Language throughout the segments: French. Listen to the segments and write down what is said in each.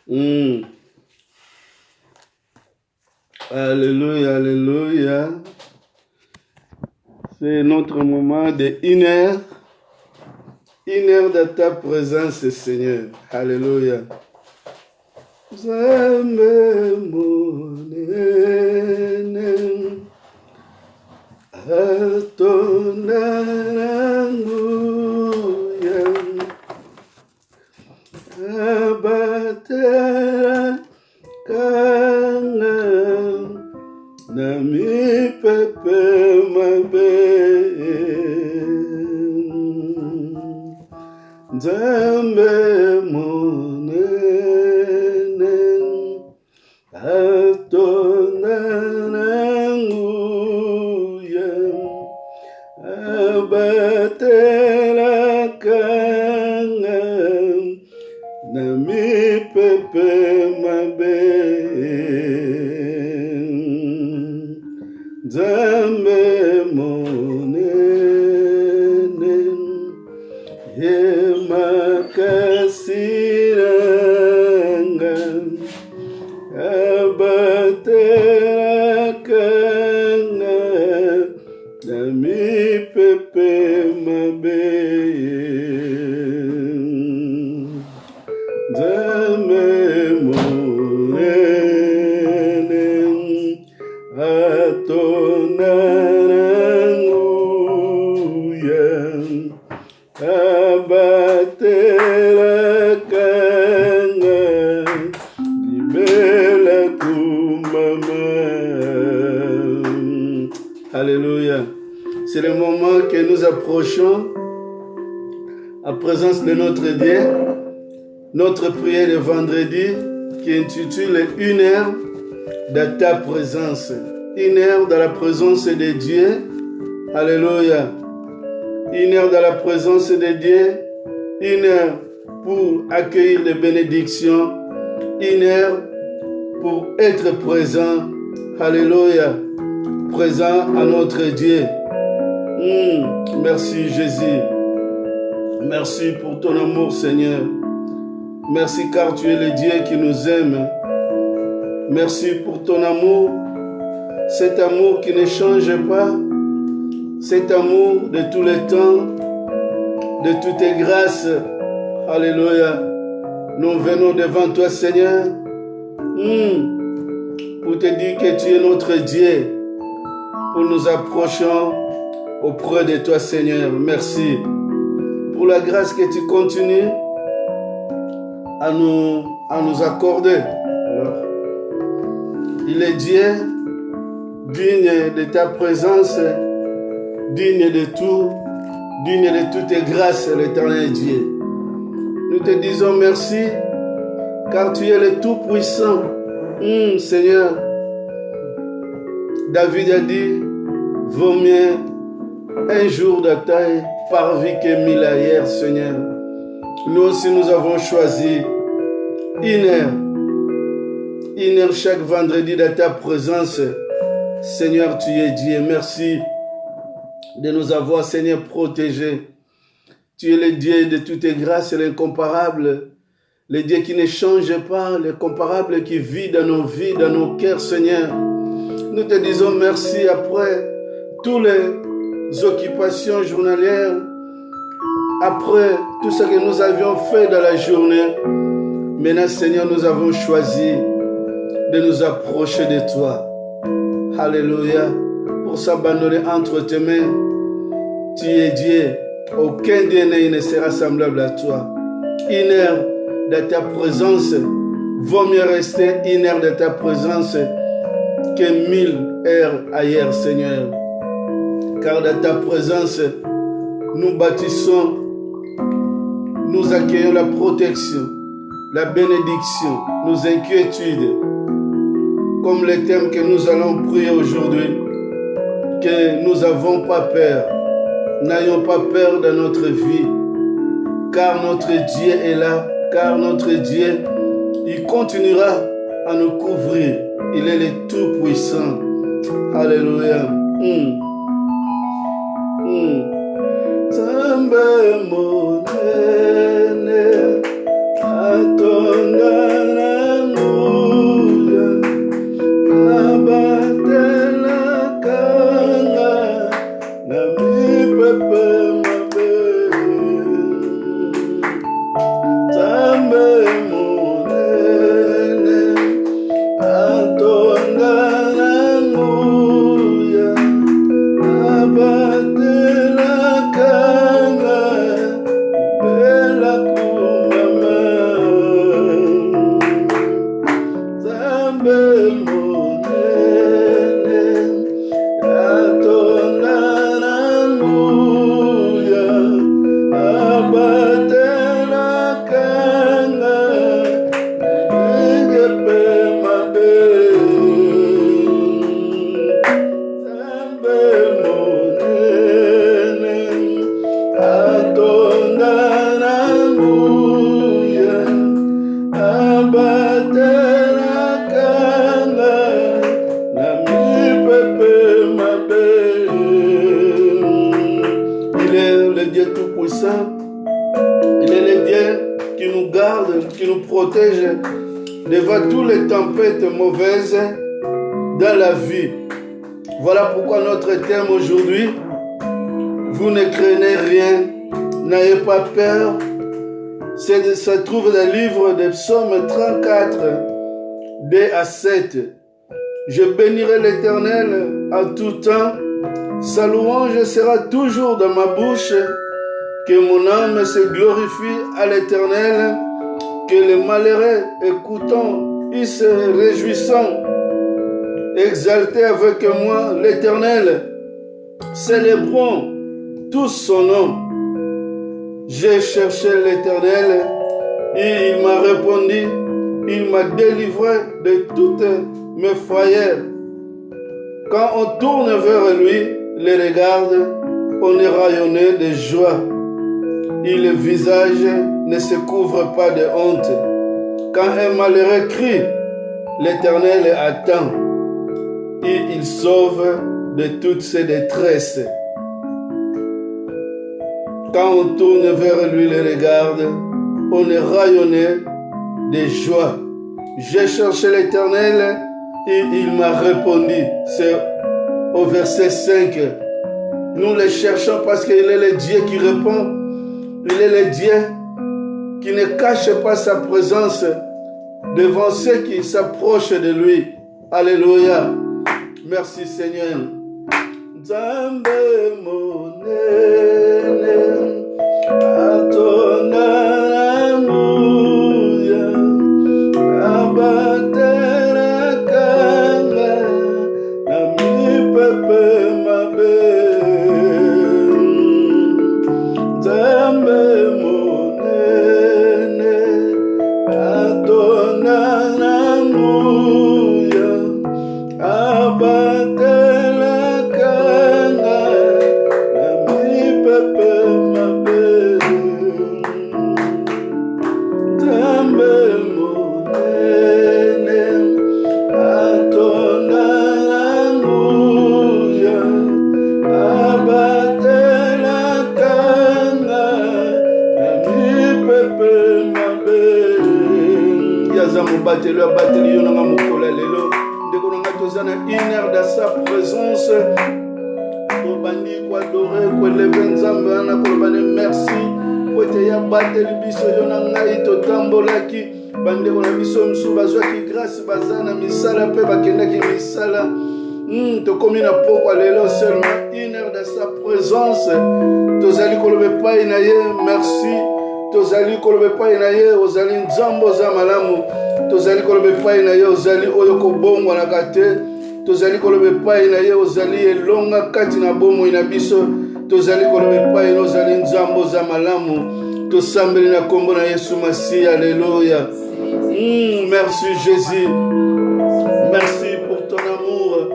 Mm. Alléluia, alléluia. C'est notre moment de 1 heure. 1 heure de ta présence, Seigneur. Alléluia. Zambe monene atonanguya abatera kanga nami pepe mabe Zambe monene atonanguya abatela kanga nami pepe mabe Zambe monene Yemakasiranga abatela kanga nami pepe mabe Zambe monene atonanguya abatela kanga libela kumama. Alléluia. C'est le moment que nous approchons à présence de notre Dieu. Notre prière de vendredi qui intitule 1 heure de ta présence. 1 heure dans la présence de Dieu. Alléluia. 1 heure dans la présence de Dieu. 1 heure pour accueillir les bénédictions. 1 heure pour être présent. Alléluia. Présent à notre Dieu. Merci Jésus. Merci pour ton amour Seigneur. Merci car tu es le Dieu qui nous aime. Merci pour ton amour. Cet amour qui ne change pas. Cet amour de tous les temps. De toutes tes grâces. Alléluia. Nous venons devant toi Seigneur. Pour te dire que tu es notre Dieu. Pour nous approchons auprès de toi Seigneur. Merci. Pour la grâce que tu continues à nous accorder. Alors, il est Dieu, digne de ta présence, digne de tout, digne de toutes tes grâces, l'éternel Dieu. Nous te disons merci, car tu es le Tout-Puissant. Seigneur, David a dit, vaut mieux un jour de taille par vie que 1000 ailleurs, Seigneur. Nous aussi, nous avons choisi 1 heure. 1 heure chaque vendredi dans ta présence. Seigneur, tu es Dieu. Merci de nous avoir, Seigneur, protégés. Tu es le Dieu de toutes tes grâces, l'incomparable. Le Dieu qui ne change pas, l'incomparable qui vit dans nos vies, dans nos cœurs, Seigneur. Nous te disons merci après toutes les occupations journalières. Après tout ce que nous avions fait dans la journée, maintenant, Seigneur, nous avons choisi de nous approcher de toi. Alléluia. Pour s'abandonner entre tes mains. Tu es Dieu. Aucun Dieu ne sera semblable à toi. 1 heure de ta présence. Vaut mieux rester 1 heure de ta présence que 1000 heures ailleurs, Seigneur. Car dans ta présence, nous bâtissons, nous accueillons la protection, la bénédiction, nos inquiétudes, comme le thème que nous allons prier aujourd'hui, que nous n'avons pas peur, n'ayons pas peur dans notre vie, car notre Dieu est là, car notre Dieu, il continuera à nous couvrir, il est le Tout-Puissant. Alléluia. Zambe monene atongana Devant toutes les tempêtes mauvaises dans la vie. Voilà pourquoi notre thème aujourd'hui, vous ne craignez rien, n'ayez pas peur. Ça trouve dans le livre des psaumes 34, 2 à 7. Je bénirai l'Éternel en tout temps, sa louange sera toujours dans ma bouche, que mon âme se glorifie à l'Éternel. Que les malheureux écoutant et se réjouissant, exaltez avec moi l'Éternel, célébrons tous son nom. J'ai cherché l'Éternel et il m'a répondu, il m'a délivré de toutes mes frayeurs. Quand on tourne vers lui, les regarde, on est rayonné de joie. Et le visage ne se couvre pas de honte. Quand un malheureux crie, l'Éternel attend et il sauve de toutes ses détresses. Quand on tourne vers lui les regarde, on est rayonné de joie. J'ai cherché l'Éternel et il m'a répondu. C'est au verset 5. Nous le cherchons parce qu'il est le Dieu qui répond. Il est le Dieu qui ne cache pas sa présence devant ceux qui s'approchent de lui. Alléluia. Merci Seigneur. Nzambe monene, atona namuya, abatera kanga, nami pepe mabe. Nzambe monene, atona namuya, abatela kanga, nami pepe mabe. Nzambe monene, atona namuya, abatela kanga, nami pepe mabe. Yaza mubatelo abateli yo nanga mukola lelo. Ndeko nanga tozana une heure de sa présence. Tobandi kwa adorer, kwa lever nzambe na kolobane merci. Kwete ya bateli biso yo nanga itotambolaki. Bandeko na biso msu bazwaki grâce bazana misala pe bakendaki misala. Tokomi na pokwa lelo seulement une heure de sa présence. Tozali kolobe pai na ye merci. Tozali kolobe pai na ye ozali nzambo za malamu. Tozali kolobe pai na ye ozali oyo kobongwa na kate. Tozali kolobe pai na ye ozali elonga kati na bomo ina biso. Tozali kolobe pai na ozali nzambo za malamu. Tosambeli na kombo na Yesu Masihi. Alléluia. Merci Jésus. Merci pour ton amour.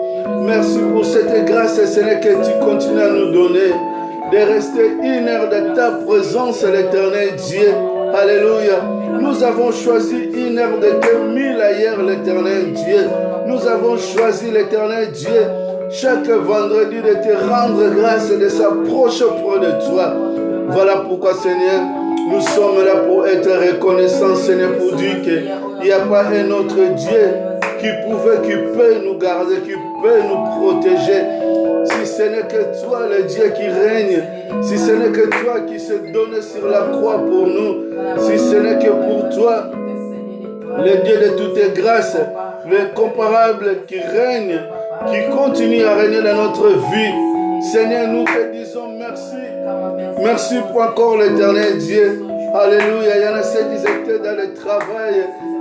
Merci pour cette grâce, Seigneur, que tu continues à nous donner. De rester une heure de ta présence, l'Éternel Dieu. Alléluia. Nous avons choisi une heure de tes mille ailleurs, l'Éternel Dieu. Nous avons choisi, l'Éternel Dieu, chaque vendredi de te rendre grâce et de s'approcher auprès de toi. Voilà pourquoi, Seigneur, nous sommes là pour être reconnaissants, Seigneur, pour dire qu'il n'y a pas un autre Dieu qui peut nous garder, qui peut nous protéger. Si ce n'est que toi, le Dieu qui règne, si ce n'est que toi qui se donne sur la croix pour nous, si ce n'est que pour toi, le Dieu de toutes les grâces, l'incomparable qui règne, qui continue à régner dans notre vie. Seigneur, nous te disons merci. Merci pour encore l'éternel Dieu. Alléluia. Il y en a ceux qui étaient dans le travail.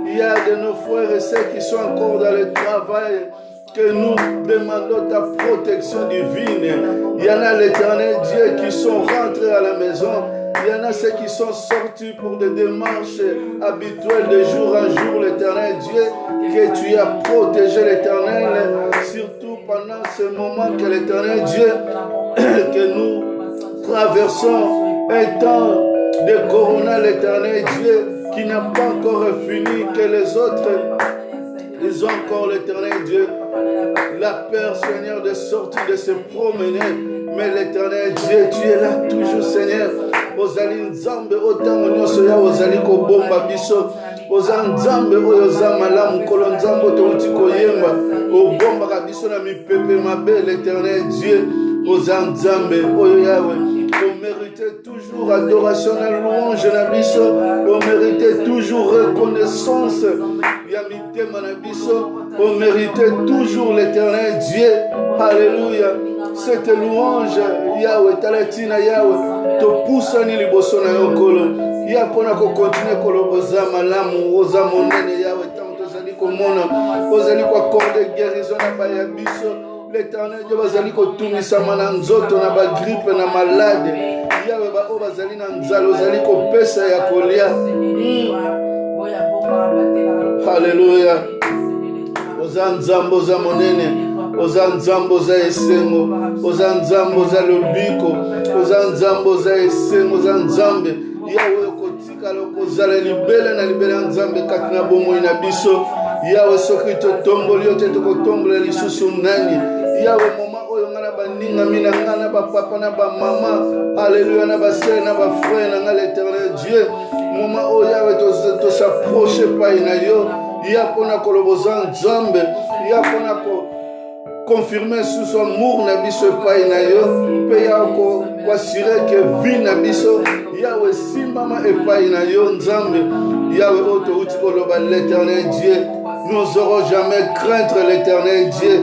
Il y a de nos frères et ceux qui sont encore dans le travail. Que nous demandons ta protection divine. Il y en a l'éternel Dieu qui sont rentrés à la maison. Il y en a ceux qui sont sortis pour des démarches habituelles de jour en jour, l'éternel Dieu, que tu as protégé l'éternel, surtout pendant ce moment que l'éternel Dieu, que nous traversons un temps de corona, l'éternel Dieu, qui n'a pas encore fini, que les autres, ils ont encore l'éternel Dieu, la peur, Seigneur, de sortir, de se promener. Mais l'éternel Dieu, tu es là toujours, Seigneur. Ozali nzambe otango nyonso ya ozali kobomba biso. Oza nzambe oyo oza malamu kolo nzambe otouti koyemba. Obombaka biso na mipepe mabe, l'éternel Dieu. Oza nzambe oyo yawe. On méritait toujours adoration et louange na biso. On méritait toujours reconnaissance. Yamitema na biso. On méritait toujours l'éternel Dieu. Alléluia. Cette louange, Yahweh, Talatina Yahweh, to poussani liboso na yokolo. Ya pona ko continue koloboza malamu, oza monene Yahweh, tant ozali komona, ozali ko accorder guérison na ba ya biso. L'éternel Dieu bazali ko tumisa mana nzoto na ba grippe na malade. Yahweh ba o bazali na nzalo, ozali ko pesa ya kolia. Alléluia. Oza nzambo za monene. Oza nzambo za esengo, oza nzambo za lobiko, oza nzambo za esengo, oza nzambe Yahweh kotika lokozala libele na libele ya nzambe kati na bomoi na biso. Yahweh soki totomboli yo te tokotombola lisusu nani. Yahweh moma oyo nga na baninga mina nga na bapapa na bamama, alléluia, na basere na bafrère na nga l'éternel Dieu. Moma oyo Yahweh tosapproche pai na yo, ya pona koloboza nzambe, ya pona ko confirmer sous son amour na biso epai na yo, pe ya ko assurer que vie na biso Yahweh simbama epai na yo nzambe. Yahweh oto uti koloba l'éternel Dieu, nous n'aurons jamais craindre l'éternel Dieu.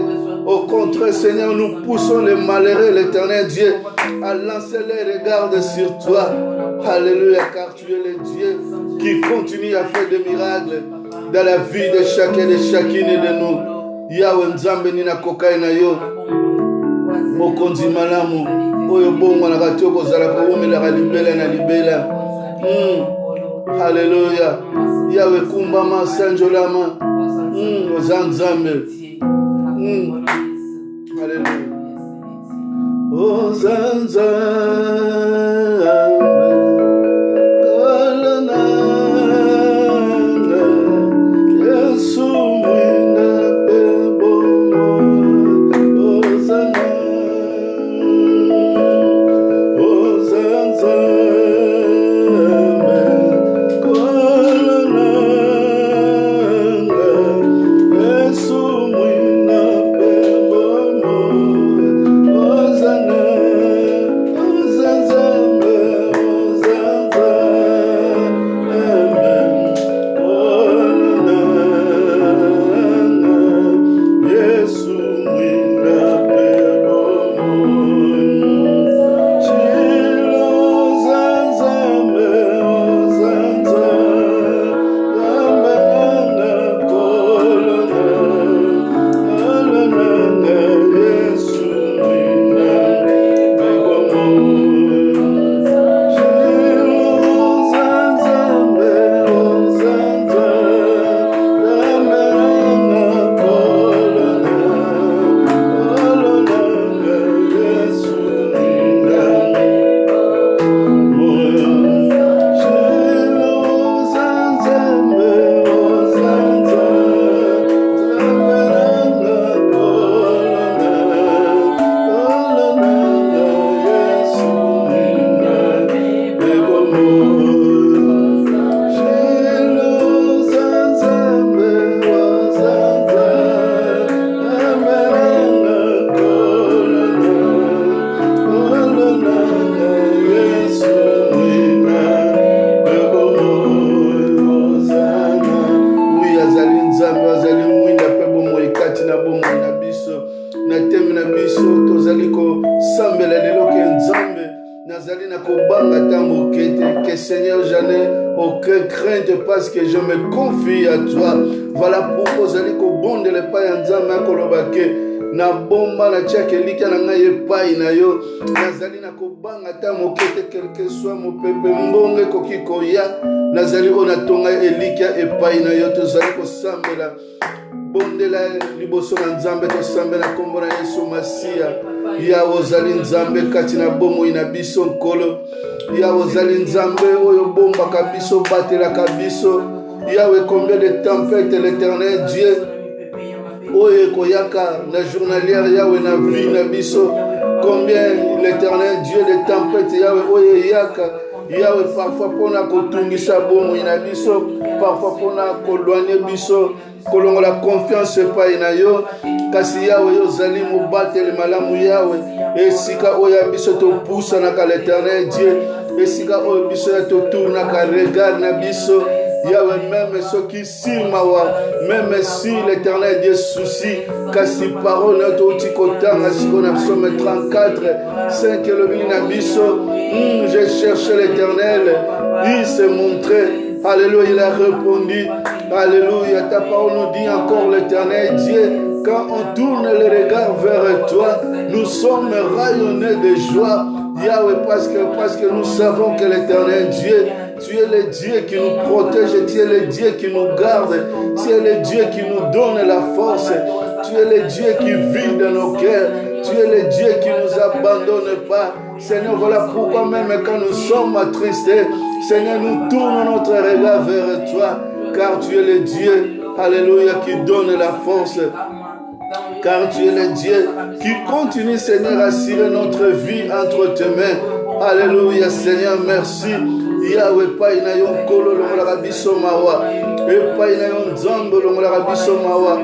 Au contraire, Seigneur, nous poussons les malheureux, l'éternel Dieu, à lancer les regards sur toi. Alléluia, car tu es le Dieu qui continue à faire des miracles dans la vie de chacun de chacune de nous. Yahweh nzambe nina kokai na yo mokonzi malamu oyo bongo na katio kozala koumela libela na libela. Hallelujah. Yahweh kumbama sanjolama oza nzambe. Hallelujah. Oza nzambe kalana Yesu Oza Que Seigneur, j'en ai aucune crainte parce que je me confie à toi. Voilà pourquoi je dis qu'au bon de l'épaille en disant na bomba na tiaka elika na ngai epai na yo nazali na kobanga ta mokete quelque soit mopepe mbonge koki koya nazali oyo natonga elika epai na yo tozali kosambela bondela liboso na nzambe tosambela kombo na Yesu Masiya yawe ozali nzambe kati na bomoi na biso nkolo yawe ozali nzambe oyo bombaka biso batelaka biso yawe combien de tempêtes l'Éternel Dieu oye koyaka na journalière yawe na vie na biso combien l'Éternel Dieu de tempêtes yawe oye yaka yawe parfois pona kotungisa bomoi na biso parfois pona kolwanye biso kolongola confiance epai na yo kasi yawe yozali mobateli malamu yawe esika oyo biso topusanaka l'Éternel Dieu esika oyo biso ya totournaka regard na biso Yahweh, même ce qui simawa, même si l'Éternel Dieu souci, kasi parole notre kotanga si on a psaume 34, 5 le binabiso, j'ai cherché l'Éternel, il s'est montré, alléluia, il a répondu, alléluia, ta parole nous dit encore l'Éternel Dieu, quand on tourne le regard vers toi, nous sommes rayonnés de joie, Yahweh, parce que nous savons que l'Éternel Dieu, tu es le Dieu qui nous protège, tu es le Dieu qui nous garde, tu es le Dieu qui nous donne la force, tu es le Dieu qui vit dans nos cœurs, tu es le Dieu qui ne nous abandonne pas. Seigneur, voilà pourquoi même quand nous sommes attristés, Seigneur, nous tournons notre regard vers toi, car tu es le Dieu, alléluia, qui donne la force. Car tu es le Dieu qui continue, Seigneur, à cirer notre vie entre tes mains. Alléluia, Seigneur, merci. Yahweh, pa ina yo nkolo longola biso mawa. Pa ina yo nzambo longola biso mawa.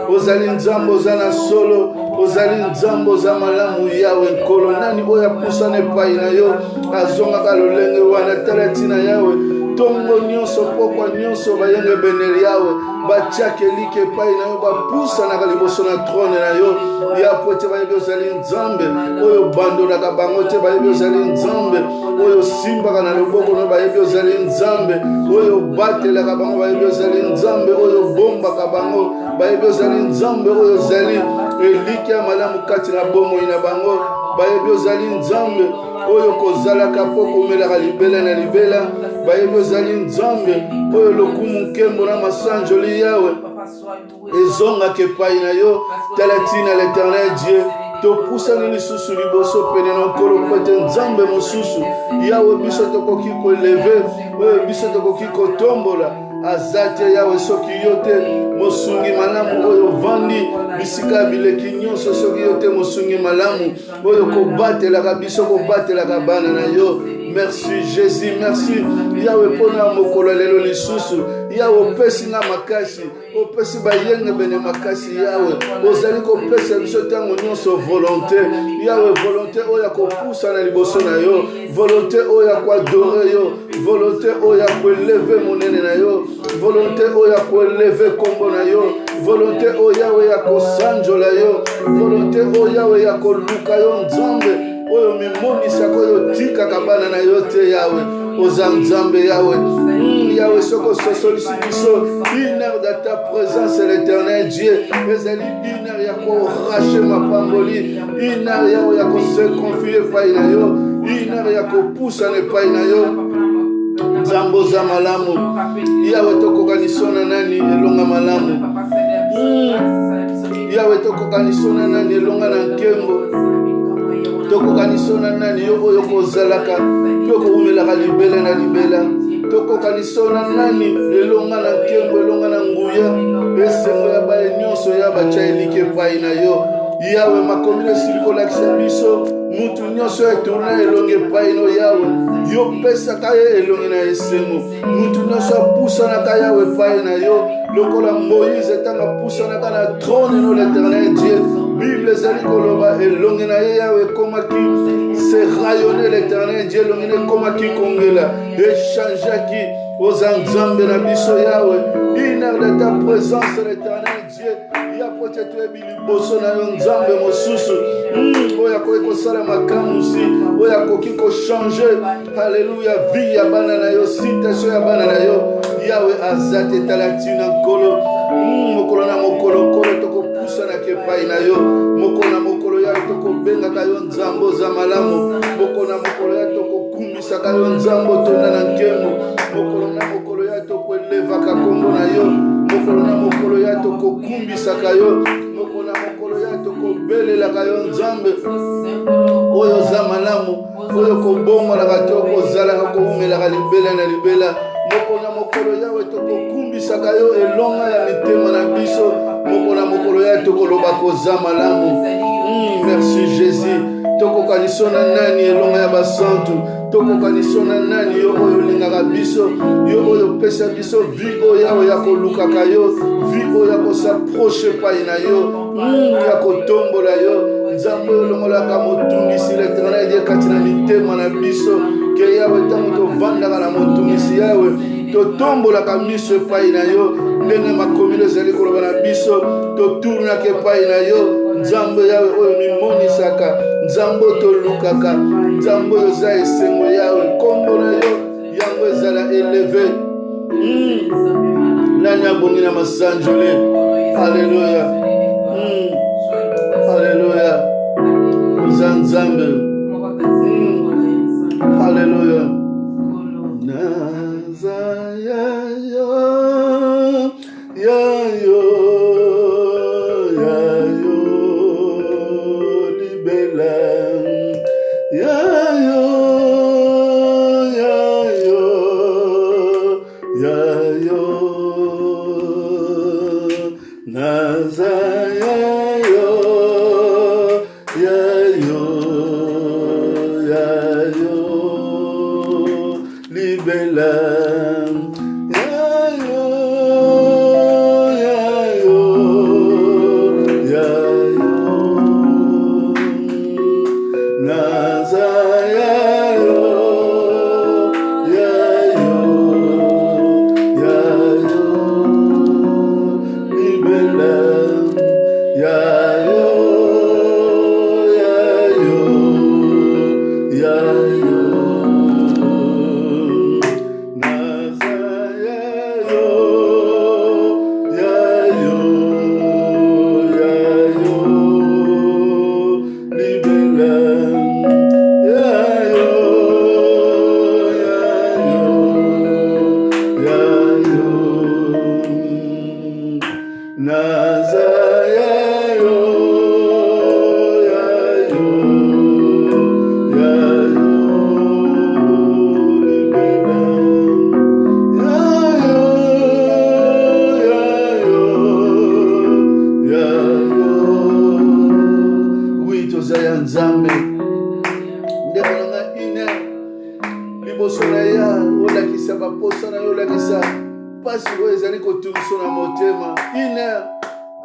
Ozali nzambo ozana solo, ozali nzambo za malamu Yahweh nkolo. Nani oya pusane pa ina yo azonga ka lolenge wana tala tina Yahweh. Tongo nyonso pokwa nyonso bayenge beneli Yahweh. Batiake like pa ina yo bapusana ka liboso na trône na yo. Ya pote bayebi ozali nzambe oyo bandolaka bango te bayebi ozali nzambe oyo simbaka na loboko no bayebi ozali nzambe oyo batelaka bango bayebi ozali nzambe oyo bombaka bango bayebi ozali nzambe oyo ozali eliki ya malamu kati na bomoi na bango bayebi ozali nzambe oyo kozalaka po komelaka libela na libela bayebi ozali nzambe oyo lokumu nkembo na masanjoli Yawe ezongaka epai na yo tala tina l'Éternel Dieu topusani lisusu liboso pene na nkolo po ete nzambe mosusu Yawe biso tokoki koeleve oyo biso tokoki kotombola aza te Yawe soki yo te mosungi malamu oyo vandi bisika bileki nyonso soki yo te mosungi malamu oyo kobatelaka biso kobatelaka bana na yo. Merci Jésus, merci Yahweh pona mokolo lelo lisusu Yahweh opesi na makasi opesi bayenge bene makasi Yahweh ozali kopesa biso tango nyonso volonté Yahweh volonté oyo kopusa na liboso na yo volonté oyo koadore yo volonté oyo koeleve monene na yo volonté oyo koeleve kombo na yo volonté oyo Yahweh ya kosanjola yo volonté oyo Yahweh ya koluka yo nzambe oyo mimonisaka oyo tikaka bana na yo te Yawe oza nzambe Yawe Yawe soko sosolisi biso une heure de ta présence l'Éternel Dieu ezali une heure ya korache mapamboli une heure Yawe ya kose confie epai na yo une heure ya kopusana epai na yo nzambe oza malamu Yawe tokokanisona nani elonga malamu Yawe tokokanisona nani elonga na nkembo tokokanisona nani yo oyo kozalaka toko umelaka libela na libela tokokanisona nani elonga na nkembo elonga na nguya esengo ya baye nyonso ya batia elike epai na yo Yawe makomi esili kolakisa biso mutu nyonso etourna elonge epai no Yawe yo pesaka ye elonge na esengo mutu nyonso apusanaka Yawe epai na yo lokola Moïse etanga apusanaka na trône no l'Éternel Dieu Bible ezali koloba elonge na ye Yawe ekomaki se rayonner l'Éternel Dieu elonge na ekomaki kongela echangeaki Ozanzambe na biso yawe. Une heure de ta présence, l'éternel Dieu. Il y a peut-être un biliboso na yo nzambe mosusu. Oya ko sala makamu si. Oya ko kiko changer. Alléluia. Vie ya bana na yo, citation ya bana na yo. Yawe azate talatina nkolo. Mokolo na mokolo kolo toko pusa na kepai na yo. Mokolo na mokolo ya toko benga ka yo nzambo za malamu. Mokolo na mokolo ya toko kumbisa ka yo nzambo tonda na nkemo. Mokolo na mokolo ya toko eleva ka kombo na yo. Mokolo na mokolo ya toko kumbisa ka yo. Mokolo na mokolo ya toko belela ka yo nzambe. Oyo za malamu. Oyo ko bongo na ka toko zala ka ko umela ka libela na libela. Mokolo mokolo yawe toko kumbisaka yo elonga ya mitema na biso. Mokolo ya toko loba koza malamu. Merci Jésus. Toko kanisona nani elonga ya basantu. Toko kanisona nani yo oyo lingaka biso. Yo oyo pesa biso vi oyo yawe ya kolukaka yo. Vi oyo ya kosaproche pai na yo. Ya kotombola yo. Nzambe olongolaka motungisi l'Éternel Dieu kati na mitema na biso. Ke yawe tango tovandaka na motungisi yawe totombolaka miso epai na yo ndenge makomi ezali koloba na biso toturnaka epai na yo nzambe yawe oyo mimonisaka nzambe tolukaka nzambe oyo eza esengo yawe kombo na yo yango ezala eleve nani abongi na masanjole. Alleluya. Alleluya. Oza nzambe. Alleluya. Nazaya yo libela Nazaya libela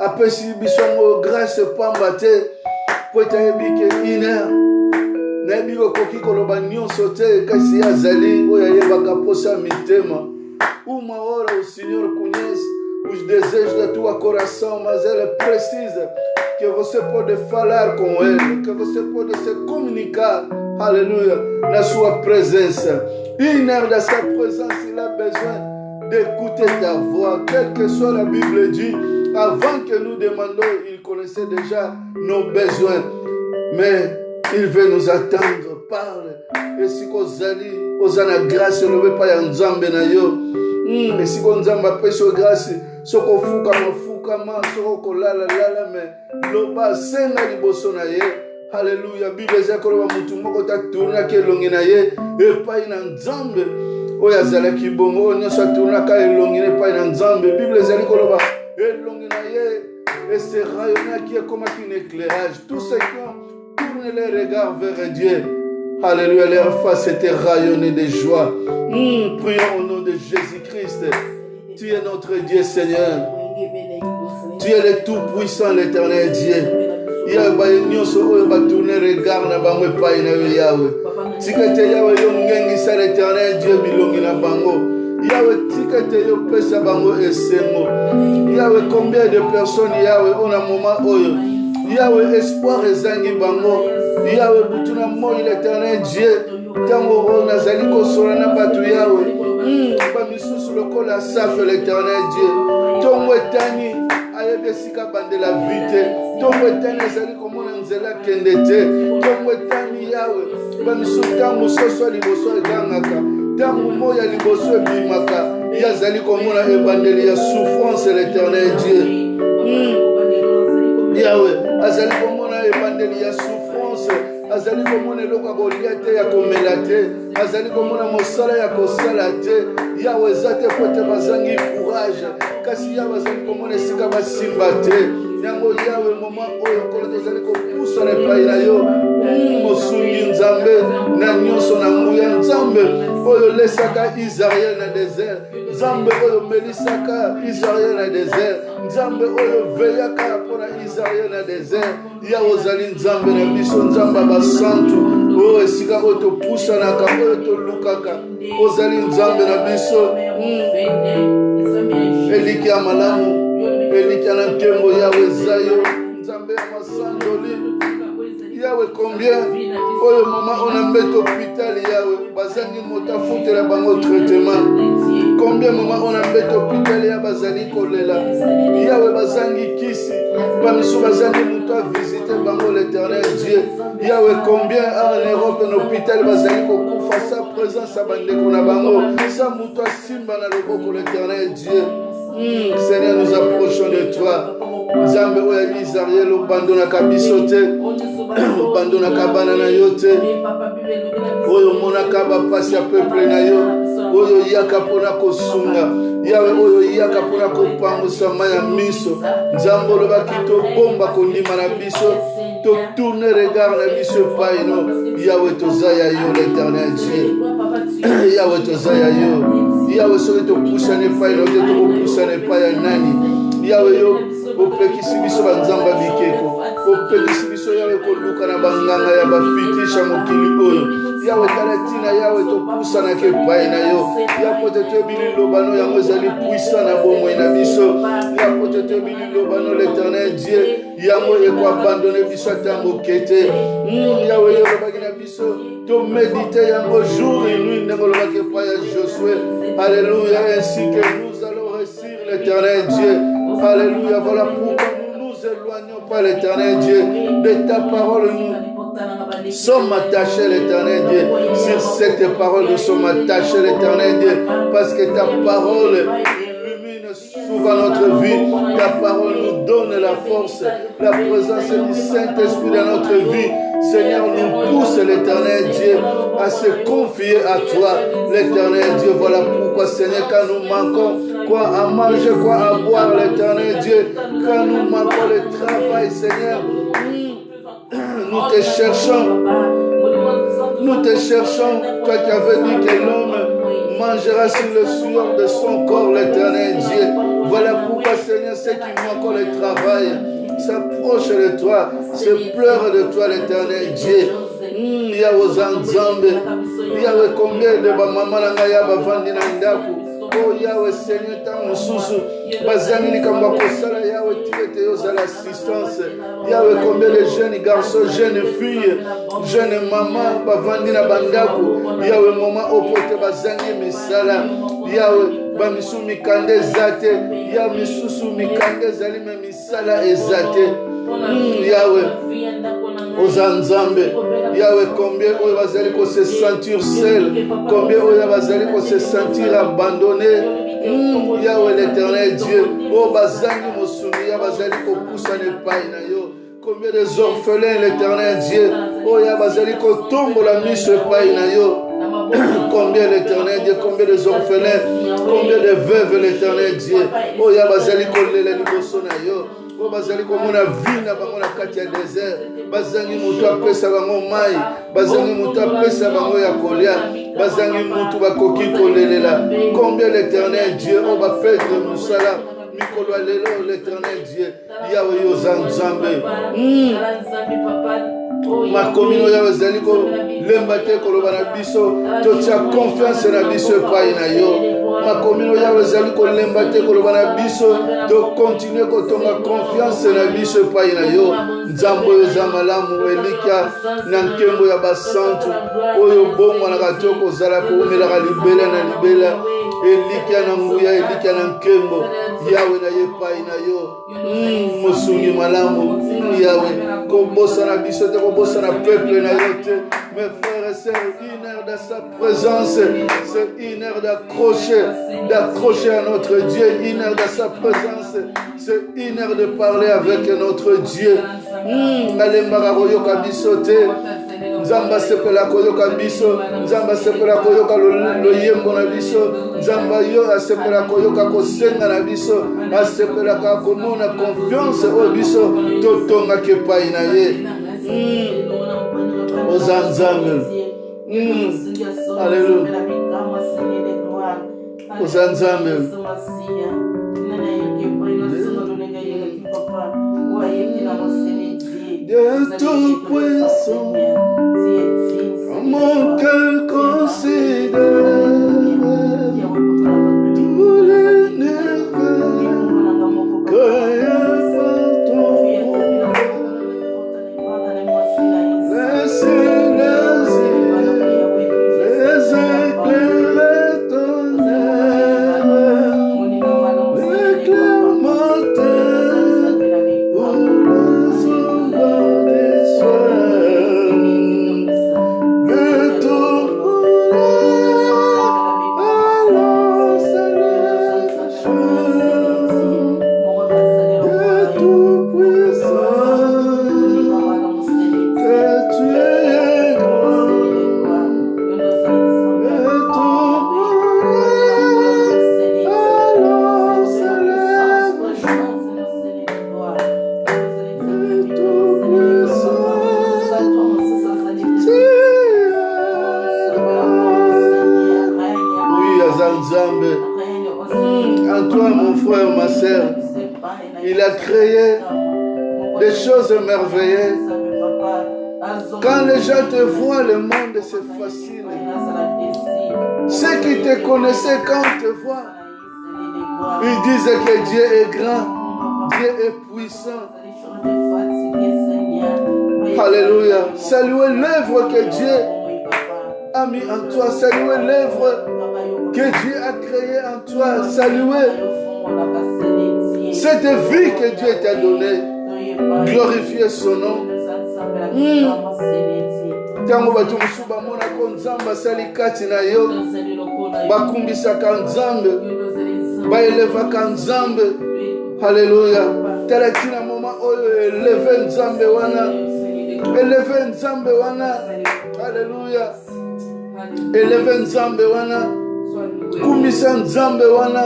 apesi bisongo grâce pamba te po etayebike ina nayebi okoki koloba nyonso te kasi azali oyo ayebaka posa mitema uma hora o Senhor conhece os desejos da tua coração, mas ela precisa que você pode falar com ele, que você pode se comunicar, aleluia, na sua presença. Une heure de sa présence, il a besoin d'écouter ta voix, quelle que soit la Bible dit. Avant que nous demandions, il connaissait déjà nos besoins. Mais il veut nous attendre. Parle. Et si kozali, ozana grâce, ne veut pas y nzambe na yo. Et si konzamba peso grâce, soko fuka ma, soko kolala lala me. Loba senga liboso na ye. Alléluia. Bible zakolo ba mutu moko ta tourna ke longi na ye. E pa ina nzambe. Oya zala ki bongo, nyoso tourna ka elongi ne pa ina nzambe. Bible zakolo ba et se rayonner qui est comme un éclairage. Tous ceux qui ont tourné les regards vers Dieu, alléluia, leur face était rayonnée de joie. Prions au nom de Jésus-Christ. Tu es notre Dieu, Seigneur. Tu es le tout-puissant, l'éternel Dieu. Yahweh, nous sommes tourner regard na bango pa ina Yahweh. Tikete Yahweh, yo ngengisa l'éternel Dieu bilongi na bango. Yahweh, tikete yo pesa bango esengo. Yahweh, combien de personnes, Yahweh, on a moment oyo. Yahweh, espoir ezangi bango. Yahweh, butuna moi l'éternel Dieu. Tango on a zali kosola na batu Yahweh. Ba misusu lokola safe l'éternel Dieu. Tongo etani ayebesika bandela vite. Tongo etani ezali komona nzela kendete. Tongo etani Yahweh. Ba misusu tango soso liboso egangaka. Tango moya liboso ebimaka. Yazali komona ebandeli ya souffrance l'éternel Dieu. Yahweh, azali komona ebandeli ya souffrance. Azali komona eloko akolia te ya komela te. Azali komona mosala ya kosala te. Yahweh zate kote bazangi courage. Kasi Yahweh azali komona esika basimba te. Yango Yahweh moma oyo kolo tozali kopusa na epai na yo. Mosungi Nzambe na nyonso na nguya Nzambe oyo lesaka Israel na désert. Nzambe oyo melisaka Israel na désert. Nzambe oyo veyaka mpona Israel na désert. Yahweh ozali Nzambe na biso, Nzambe basantu oyo esika oyo topusanaka oyo tolukaka. Ozali Nzambe na biso. Eliki ya malamu, eliki ya nkembo Yahweh zayo. Nzambe ya masandoli. Yahweh combien oyo mama ona mbeto hôpital Yahweh bazangi moto afutela bango traitement. Combien mama ona mbeto hôpital ya bazali kolela. Yahweh bazangi kisi bamisu bazangi moto a visiter bango l'éternel Dieu. Yahweh combien en Europe en hôpital bazali kokufa sa présence a bandeko na bango sa moto asimba na loboko l'éternel Dieu. Seigneur, nous approchons de toi. Nzambe oya Israël obandona kabiso te. Obandona kabana na yo te. Oyo monaka bapasi ya peuple na yo. Oyo yaka pona kosunga. Yahweh oyo yaka pona kopambusa maya miso. Nzambe olobaki tobomba kondima na biso. Tourne regard na biso epai no. Yahweh tozaya yo l'éternel Dieu. Yahweh tozaya yo. Yahweh soki topusana epai no te tokopusana epai ya nani. Yahweh yo opekisi biso banzamba bikeko. Opekisi biso Yahweh koluka na banganga ya bafitisha mokili oyo. Yahweh tala tina Yahweh topusana ke epai na yo. Yapote toyebili lobano yango ezali puissant na bomoi na biso. Yapote toyebili lobano l'éternel Dieu yango ekoabandone biso ata moke te. Yahweh yo lobaki na biso to méditer yango jour et nuit ndenge olobaki epai ya Josué. Alléluia, ainsi que nous allons réussir l'éternel Dieu. Alléluia, voilà pourquoi nous nous éloignons pas l'éternel Dieu de ta parole. Nous sommes attachés l'éternel Dieu. Sur cette parole nous sommes attachés l'éternel Dieu parce que ta parole illumine souvent notre vie. Ta parole nous donne la force, la présence du Saint-Esprit dans notre vie. Seigneur, nous pousse l'éternel Dieu à se confier à toi, l'éternel Dieu. Voilà pourquoi, Seigneur, quand nous manquons quoi à manger, quoi à boire, l'éternel Dieu, quand nous manquons le travail, Seigneur, nous te cherchons. Nous te cherchons. Toi qui avais dit que l'homme mangera sur le sueur de son corps, l'éternel Dieu. Voilà pourquoi, Seigneur, ceux qui manquent le travail s'approche de toi, se pleure de toi, l'éternel Dieu. Yahweh Nzambe, Yahweh combien de maman nangaya bavandi na ndaku. Oh Yahweh Seigneur tant mususu bazangi likambo kosala Yahweh tikete yozala assistance. Yahweh combien de jeunes garçons, jeunes filles, jeunes mamans bavandi na bandaku. Yahweh mama opote bazangi misala. Yahweh bamisu mikande zate, ya misusu mikande zalime misala ezate. Yahweh Ozanzambe, Yahweh combien oyo bazali ko se sentir seul, combien oyo bazali ko se sentir abandonné. Yahweh l'éternel Dieu, oh bazangi mosumi ya bazali ko poussana epai na yo. Combien des orphelins l'éternel Dieu, oh ya bazali ko tombola miso epai na yo. Combien l'éternel Dieu, combien des orphelins, combien de veuves l'éternel Dieu, oh ya bazali ko lela liboso na yo. Oh bazali komona vina bango na kati ya désert. Bazangi mutu apesa bango mai, bazangi mutu apesa bango ya kolia, bazangi mutu bakoki kolelela. Combien l'éternel Dieu, oh ba Pedro musala mikolo lelo l'éternel Dieu, Yahweh Yozanzambe. Makomino Yahweh zaliko lemba te koloba na biso, totia confiance na biso epai na yo. makomino yawe ezali kolemba te koloba na biso tokontinue kotonga confiance na biso epai na yo nzambe oyo eza malamu elikya na nkembo ya basantu oyo bongwanaka te kozala koumelaka libela na libela elikya na nguya elikya na nkembo yawe na ye epai na yo mosungi malamu yawe kobosana biso te kobosana peuple na yo te mes frères et sœurs, une heure de sa présence, c'est une heure d'accrocher à notre Dieu, une heure de sa présence, c'est une heure de parler avec notre Dieu. Alembaka koyoka biso te, Nzamba sepela koyoka biso, Nzamba sepela koyoka loyembo na biso, Nzamba yo asepela koyoka kosenga na biso, asepela komona confiance o biso totonga kepai na ye. Ozanzambe. Alléluia. Ozanzambe. Dieu tout-puissant, mon cœur considère tous les nerfs que en toi, mon frère, ma sœur, il a créé des choses merveilleuses. Quand les gens te voient, le monde se fascine. Ceux qui te connaissaient quand ils te voient, ils disent que Dieu est grand, Dieu est puissant. Alléluia. Saluez l'œuvre que Dieu a mis en toi. Saluez l'œuvre que Dieu a créée en toi. Saluez cette vie que Dieu t'a donnée. Glorifiez son nom. Tango batu musu bamona ko nzamba sali kati na yo bakumbisaka nzambe baelevaka nzambe. Haleluya. Talatina moma oyo eleve nzambe wana. Haleluya. Eleve nzambe wana. Kumisa nzambe wana.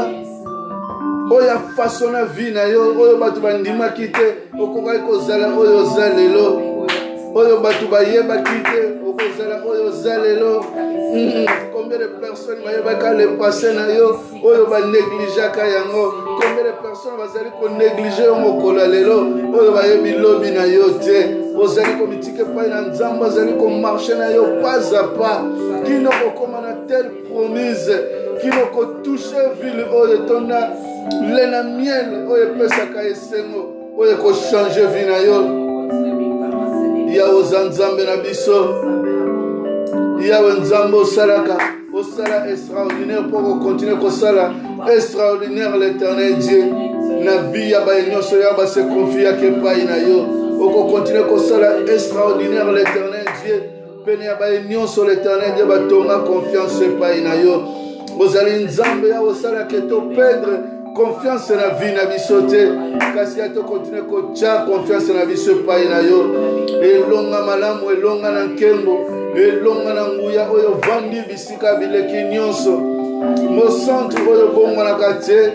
Oya fasona vie na yo oyo batu bandimaki te okokaki kozala oyo zalelo. Oyo batu bayebaki te okozala oyo zalelo. Combien de personnes bayebaka le passé na yo oyo banegligeaka yango. Combien de personnes bazali konéglige yo mokolo lelo oyo bayebi lobi na yo te. Ozali komitike pai na nzambe ozali komarche na yo pas à pas kino kokoma na telle promise kino kotouche ville oyo tona lena miel oyo pesaka esengo oyo kochange vie na yo. Yawe nzambe na biso, yawe nzambe osalaka osala extraordinaire pour continuer kosala extraordinaire l'éternel Dieu na vie ya baenyoso ya ba se confia ke pai na yo oko continuer kosala extraordinaire l'éternel Dieu pene ya baenyoso l'éternel Dieu batonga confiance pai na yo ozali nzambe ya osala ke to perdre confiance na vie na biso te kasi ya to continue kotia confiance na biso pai na yo elonga malamu elonga na nkembo elonga na nguya oyo vandi bisika bileki nyonso mosantu oyo bongwanaka te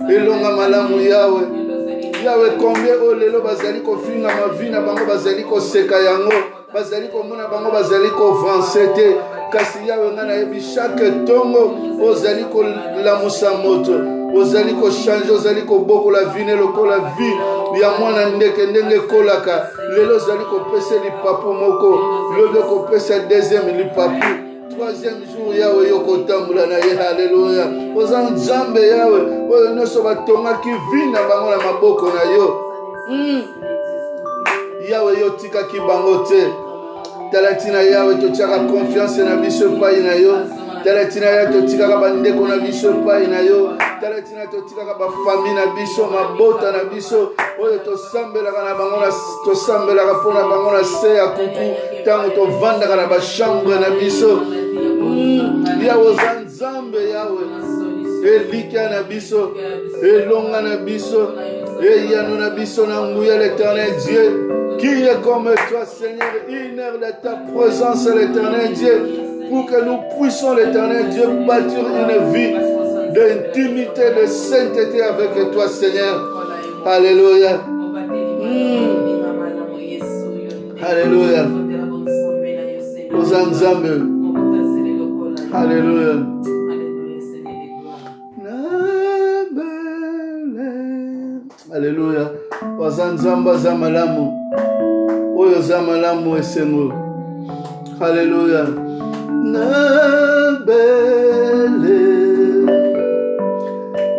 elonga malamu yawe combien oyo lelo bazali kofinga mavi na bango bazali koseka yango bazali komona bango bazali kovanse te kasi yawe nga nayebi chaque tongo ozali kolamusa moto ozali kochange ozali kobokola vine lokola vie ya mwana ndeke ndenge ekolaka lelo ozali kopesa lipapu moko lobe kopesa deuxième lipapu troisième jour yawe yokotambola na ye. Alléluia. Oza nzambe yawe oyo nyonso batongaki vi na bango na maboko na yo. Yawe yotikaki bango te. Talatina yawe totiaka confiance na biso epai na yo. Talatina yawe totikaka bandeko na biso epai na yo. Talatina totikaka bafamille na biso, mabota na biso oyo tosambelaka na bango na tosambelaka mpona bango na se ya kuku ntango tovandaka na bachambre na biso. Yawe oza nzambe yawe elika na biso, elonga na biso, eyano na biso na nguya l'éternel Dieu. Qui est comme toi, Seigneur, une heure de ta présence, l'éternel Dieu, pour que nous puissions, l'éternel Dieu, bâtir une vie d'intimité, de sainteté avec toi, Seigneur. Alléluia. Alléluia. Aux ensembles. Alléluia. Alléluia. Aux ensembles, zamalamu. Oyo zamalamu esengo. Alléluia. Nabele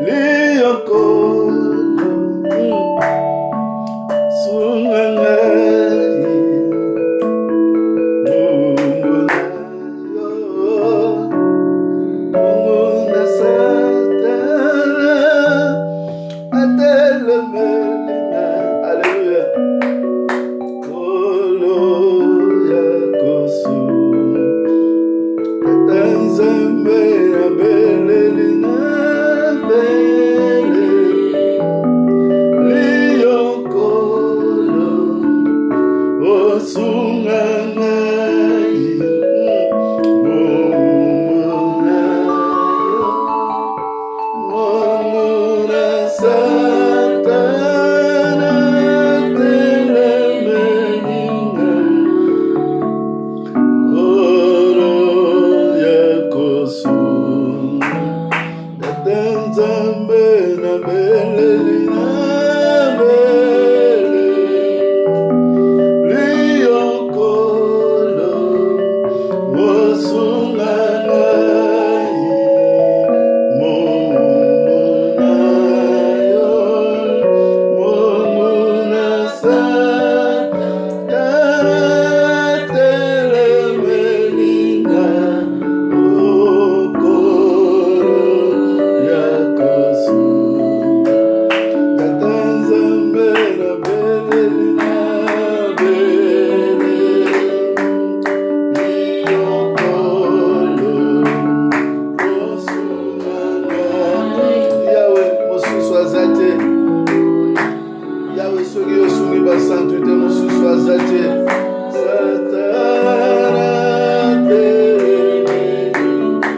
liyokolo sungangai munguna satana atelemelina. Alléluia. Kolo yakosu tatanzambe abelelina bele liyokolo osungangai munguna satana telemeninga oro yakosu tatanzambe na belelina bele liyokolo osungangai mumunayo mumuna satana telemeninga okolo yakosu tatanzambe na belelina bele liyokolo osungangai. Yawe mosusu aza te. Yawe soki osungi basantu te mosusu aza te. Satana telemeninga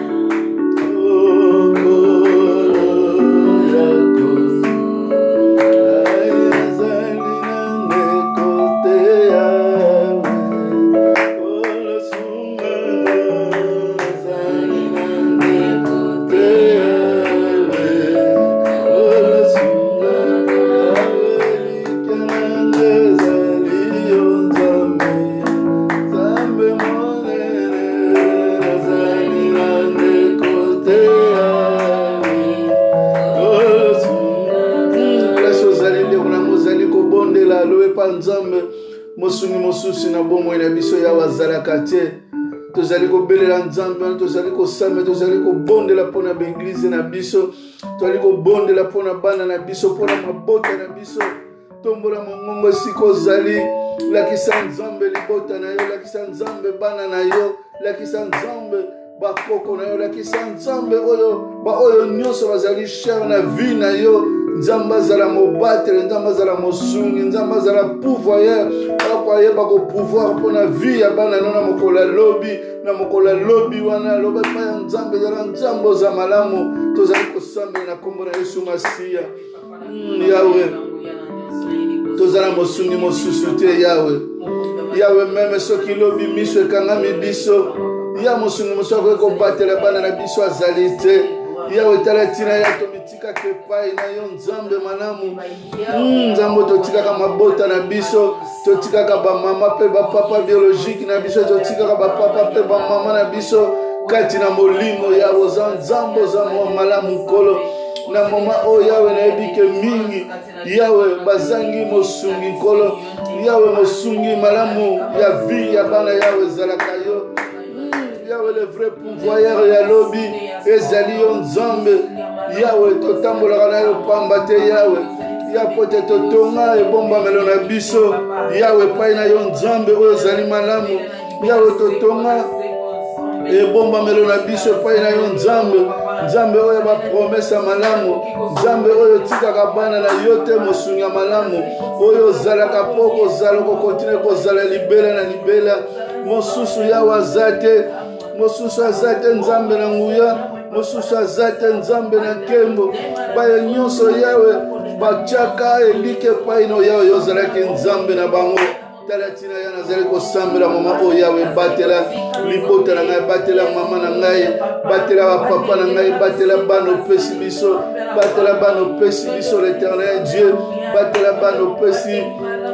okolo yakosu ayezali na ndeko te yawe olosunga azali na ndeko te yawe olosunga yawe likananga ezali yo nzambe nzambe monene azali na ndeko te yawe olosunga. Place ozali ndeko na mozali kobondela aloe pa nzambe mosungi mosusu na bomoi na biso yawe azalaka te. Tozali kobelela nzambe wana, tozali kosamba, tozali kobondela mpona baeglize na biso, tozali kobondela mpona bana na biso, mpona mabota na biso. Tombola mongongo esika ozali, lakisa nzambe libota na yo, lakisa nzambe bana na yo, lakisa nzambe bakoko na yo, lakisa nzambe oyo nyonso bazali cher na vie na yo. Nzambe azala mobatele, nzambe azala mosungi, nzambe azala pouvoyeur akoyeba kopouvoir mpona vie ya bana no na mokolo ya lobi. Na mokolo ya lobi wana loba epai ya nzambe ezala nzambe oza malamu. Tozali kosambela na kombo na Yesu Masiya. Yawe tozala mosungi mosusu te yawe. Yawe meme soki lobi miso ekangami biso, ya mosungi mosusu akoki kobatela bana na biso azali te. Yawe tala tina ya tomitika kepai na yo nzambe malamu. Nzambe totikaka mabota na biso, totikaka ba mama pe ba papa biologique na biso, totikaka ba papa pe ba mama na biso, kati na molimo yawe oza nzambe oza malamu nkolo na moma oyo yawe nayebike mingi yawe bazangi mosungi nkolo yawe mosungi malamu ya vie ya bana yawe ezalaka yo yawe le vrai pouvoir ya lobi ezali yo nzambe yawe totambolaka na yo pamba te yawe ya pote totonga ebombamelo na biso yawe pai na yo nzambe oyo ezali malamu yawe totonga ebombamelo na biso pai na yo nzambe oyo bapromesa malamu nzambe oyo tikaka bana na yo te mosungi ya malamu oyo ozalaka mpo kozala kokontinue kozala libela na libela mosusu yawe aza te mosusu aza te nzambe na nguya mosusu aza te nzambe na nkembo bayo nyonso yawe batiaka elike pai na yawe yo ozalaki nzambe na bango tala tina ya nazali kosambela mama oyo yawe batela libota na ngai batela mama na ngai batela bapapa na ngai batela bana opesi biso batela bana opesi biso l'éternel Dieu batela bana opesi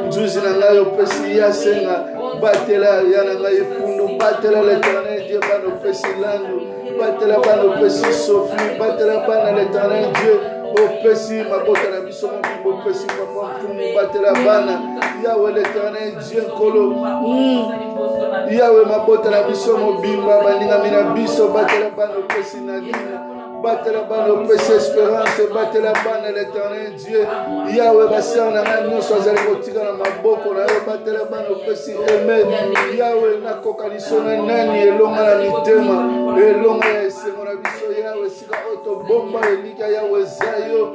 nzuzi na ngai opesi yasenga batela ya na ngai fundu batela l'éternel Dieu bana opesi landu batela bana opesi sofi batela bana l'éternel Dieu opesi mabota na biso mobimbo opesi mama mfumu batela bana yawe l'éternel Dieu nkolo yawe mabota na biso mobimba baningami na biso batela bana opesi na dina batela bana opesi espérance batela bana l'éternel Dieu yawe basar na ngai nyonso azali kotika na maboko na yo batela bana opesi eme yawe nakoka liso na nani elonga na mitema elonga ya esengo na biso yawe sika oyo tobomba elika yawe zayo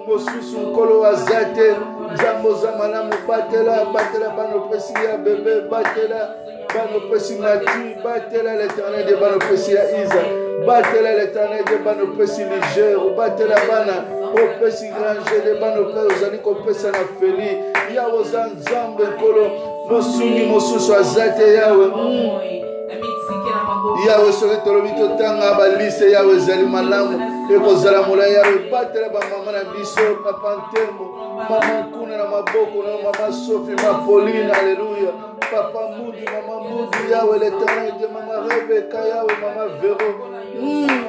mosusu nkolo aza te nzambe oza malamu batela bana opesi ya bebe batela bana opesi mati batela l'éternel de bana opesi ya Isa batela l'éternel de bana opesi Niger batela bana opesi granger de bana opesi ozali kopesa na feli yawe oza nzambe nkolo mosungi mosusu aza te yawe yawe soki tolobi totanga balise yawe ezali malamu ekozala molai yawe batela bamama na biso papa ntembo mama nkuna na maboko na mama sofi mapoline aleluya papa mudi mama mudi yawe l'éternel Dieu mama rebeka yawe mama vero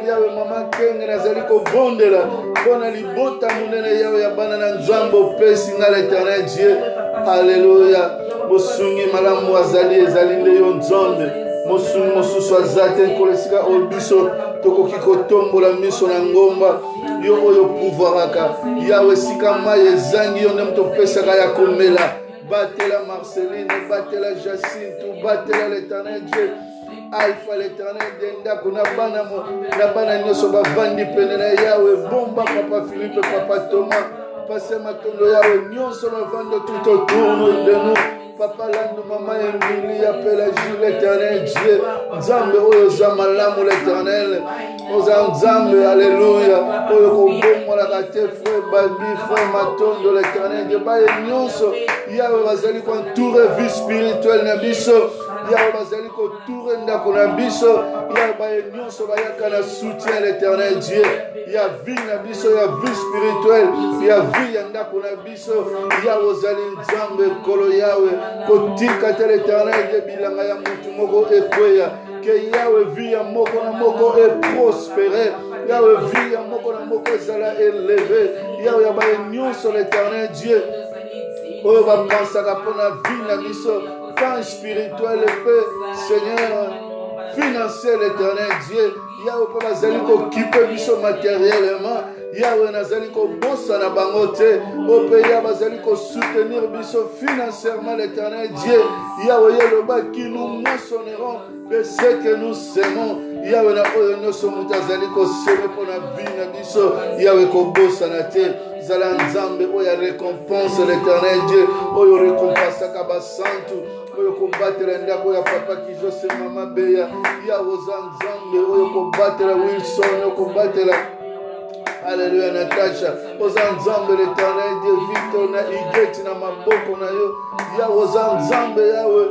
yawe mama kenge nazali kobondela mpona libota monene yawe ya bana na nzambe opesi nga l'éternel Dieu aleluya mosungi malamu azali ezali nde yo nzambe mosungi mosusu aza te nkolo esika oyo biso tokoki kotombola miso na ngomba yo oyo pouvoiraka yawe esika mai ezangi yo nde moto opesaka ya komela batela Marceline batela Jacinto batela l'éternel Dieu alpha l'éternel de ndako na bana nyonso bavandi pene na yawe bomba papa Philippe papa Thomas pase matondo yawe nyonso bavandi tout autour de nous papa landu mama Emily appela Jules l'éternel Dieu nzambe oyo oza malamu l'éternel oza nzambe alléluia oyo kobomolaka te frère babi frère matondo l'éternel Dieu baye nyonso yawe bazali koentoure vie spirituelle na biso yawe bazali kotoure ndako na biso yawe baye nyonso bayaka na soutien l'éternel Dieu ya vie na biso ya vie spirituelle ya vie ya ndako na biso yawe ozali nzambe nkolo yawe kotika te l'éternel Dieu bilanga ya mutu moko ekweya ke yawe vie ya moko na moko eprospere yawe vie ya moko na moko ezala eleve yawe ya baye nyonso l'éternel Dieu oyo bapansaka mpona vie na biso tant spirituel pe Seigneur financer l'éternel Dieu yawe mpo bazali kokipe biso matériellement yawe nazali kobosana bango te ope ya bazali kosoutenir biso financièrement l'éternel Dieu yawe yelobaki nous moissonnerons de ce que nous semons yawe na oyo nyonso moto azali koseme mpo na vie na biso yawe kobosana te zala nzambe oyo récompense l'éternel Dieu oyo récompensaka basantu oyo kobatela ndako ya papa Kijose mama Beya yawe oza nzambe oyo kobatela Wilson oyo kobatela Alléluia Natasha oza nzambe l'éternel Dieu Victor na igeti na maboko na yo yawe oza nzambe yawe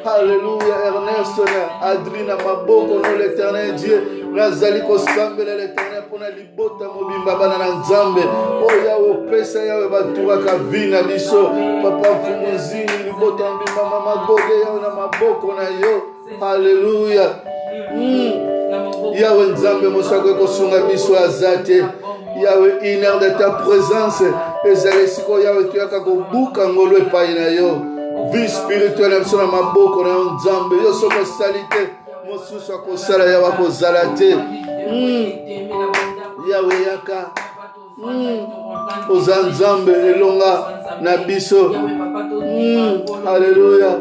Alléluia Ernest na Adrien na maboko no l'éternel Dieu nazali kosambela l'éternel mpona libota mobimba bana na nzambe oyo yawe opesa yawe baturaka vi na biso papa mfumuzini libota mbimba mama goge yawe na maboko na yo Alléluia Yahweh Nzambe Mosako Kosunga Biso Azate. Yahweh, une heure de ta présence. Ezale siko Yahweh tuyaka kobuka ngolo epai na yo. Vie spirituelle na biso na maboko na yo Nzambe. Yo soko salite. Mosusu akosala Yahweh akozala te. Yahweh yaka. Oza Nzambe elonga na biso. Alléluia.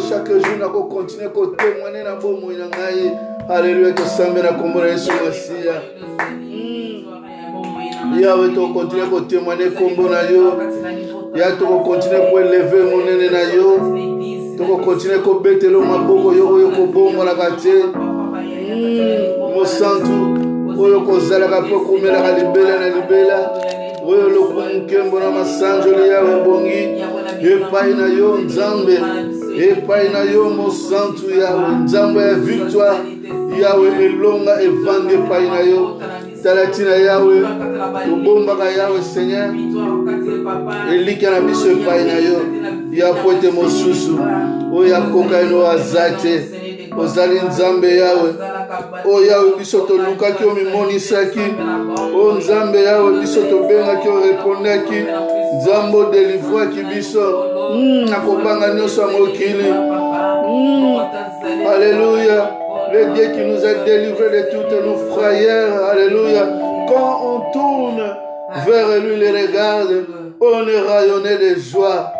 Chaque jour, nous continuons à témoigner dans le bon Alléluia, que ça me n'a Yesu Masia. Yahweh, tu continues à témoigner comme na yo. Yahweh, tu continues à élever mon nene na yo. Tu continues à bêter le maboko yo yo ko bombo la kate. Mo santu, oyo ko zala ka poko mela ka libela na libela. Oyo lo kunkembo na masanjo le Yahweh bongi. Epai na yo Nzambe. Epai na yo mo santu Yahweh. Nzambe ya victoire. Yahweh elonga evanga epai na yo. Talatina Yahweh. Tobombaka Yahweh Seigneur. Elika na biso epai na yo. Ya poete mosusu. Oya koka eno azate. Ozali Nzambe Yahweh. O Yahweh biso tolukaki omimonisaki. O Nzambe Yahweh biso tobengaki orepondaki. Nzambe odelivraki biso. Nakobanga nyonso ya mokili. Alléluia. Le Dieu qui nous a délivrés de toutes nos frayeurs. Alléluia. Quand on tourne vers lui les regarde, on est rayonné de joie.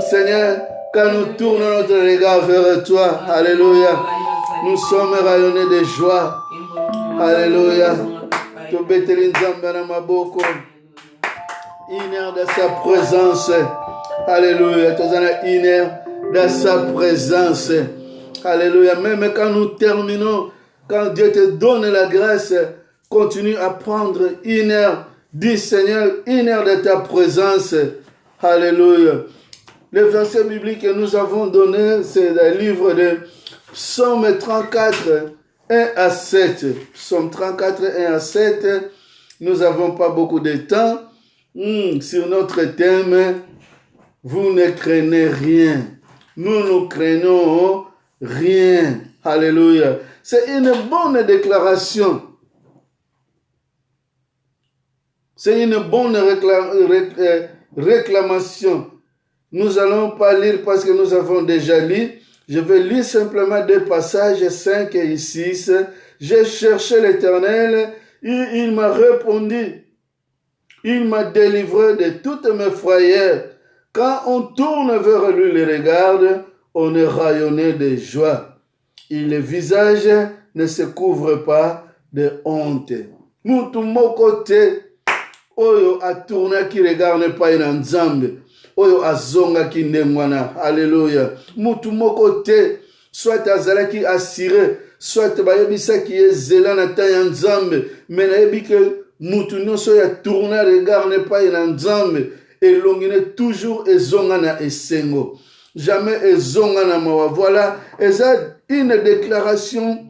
Seigneur, quand nous tournons notre regard vers toi, Alléluia, nous sommes rayonnés de joie. Alléluia. Une heure de sa présence. Alléluia. Une heure de sa présence. Alléluia. Même quand nous terminons, quand Dieu te donne la grâce, continue à prendre une heure. Dis Seigneur, une heure de ta présence. Alléluia. Le verset biblique que nous avons donné, c'est le livre de Psaume 34, 1 à 7. Psaume 34, 1 à 7. Nous n'avons pas beaucoup de temps. Sur notre thème, vous ne craignez rien. Nous craignons rien. Alléluia. C'est une bonne déclaration. C'est une bonne réclamation. Nous n'allons pas lire parce que nous avons déjà lu. Je vais lire simplement deux passages, 5 et 6. J'ai cherché l'Éternel et il m'a répondu. Il m'a délivré de toutes mes frayeurs. Quand on tourne vers lui les regarde, on est rayonné de joie. Et le visage ne se couvre pas de honte. Mutu mokote oyo atourna qui regarde pas en Nzambe. Oyo azonga ki ndengwana. Alléluia. Mutu mokote soit azalaki assuré, soit bayebisa ki ezela na ta ya Nzambe, mais nayebi que mutu nyonso ya tourna regarde pas en Nzambe. Elongine toujours ezonga na esengo. Jamais ezonga na mawa. Voilà, c'est une déclaration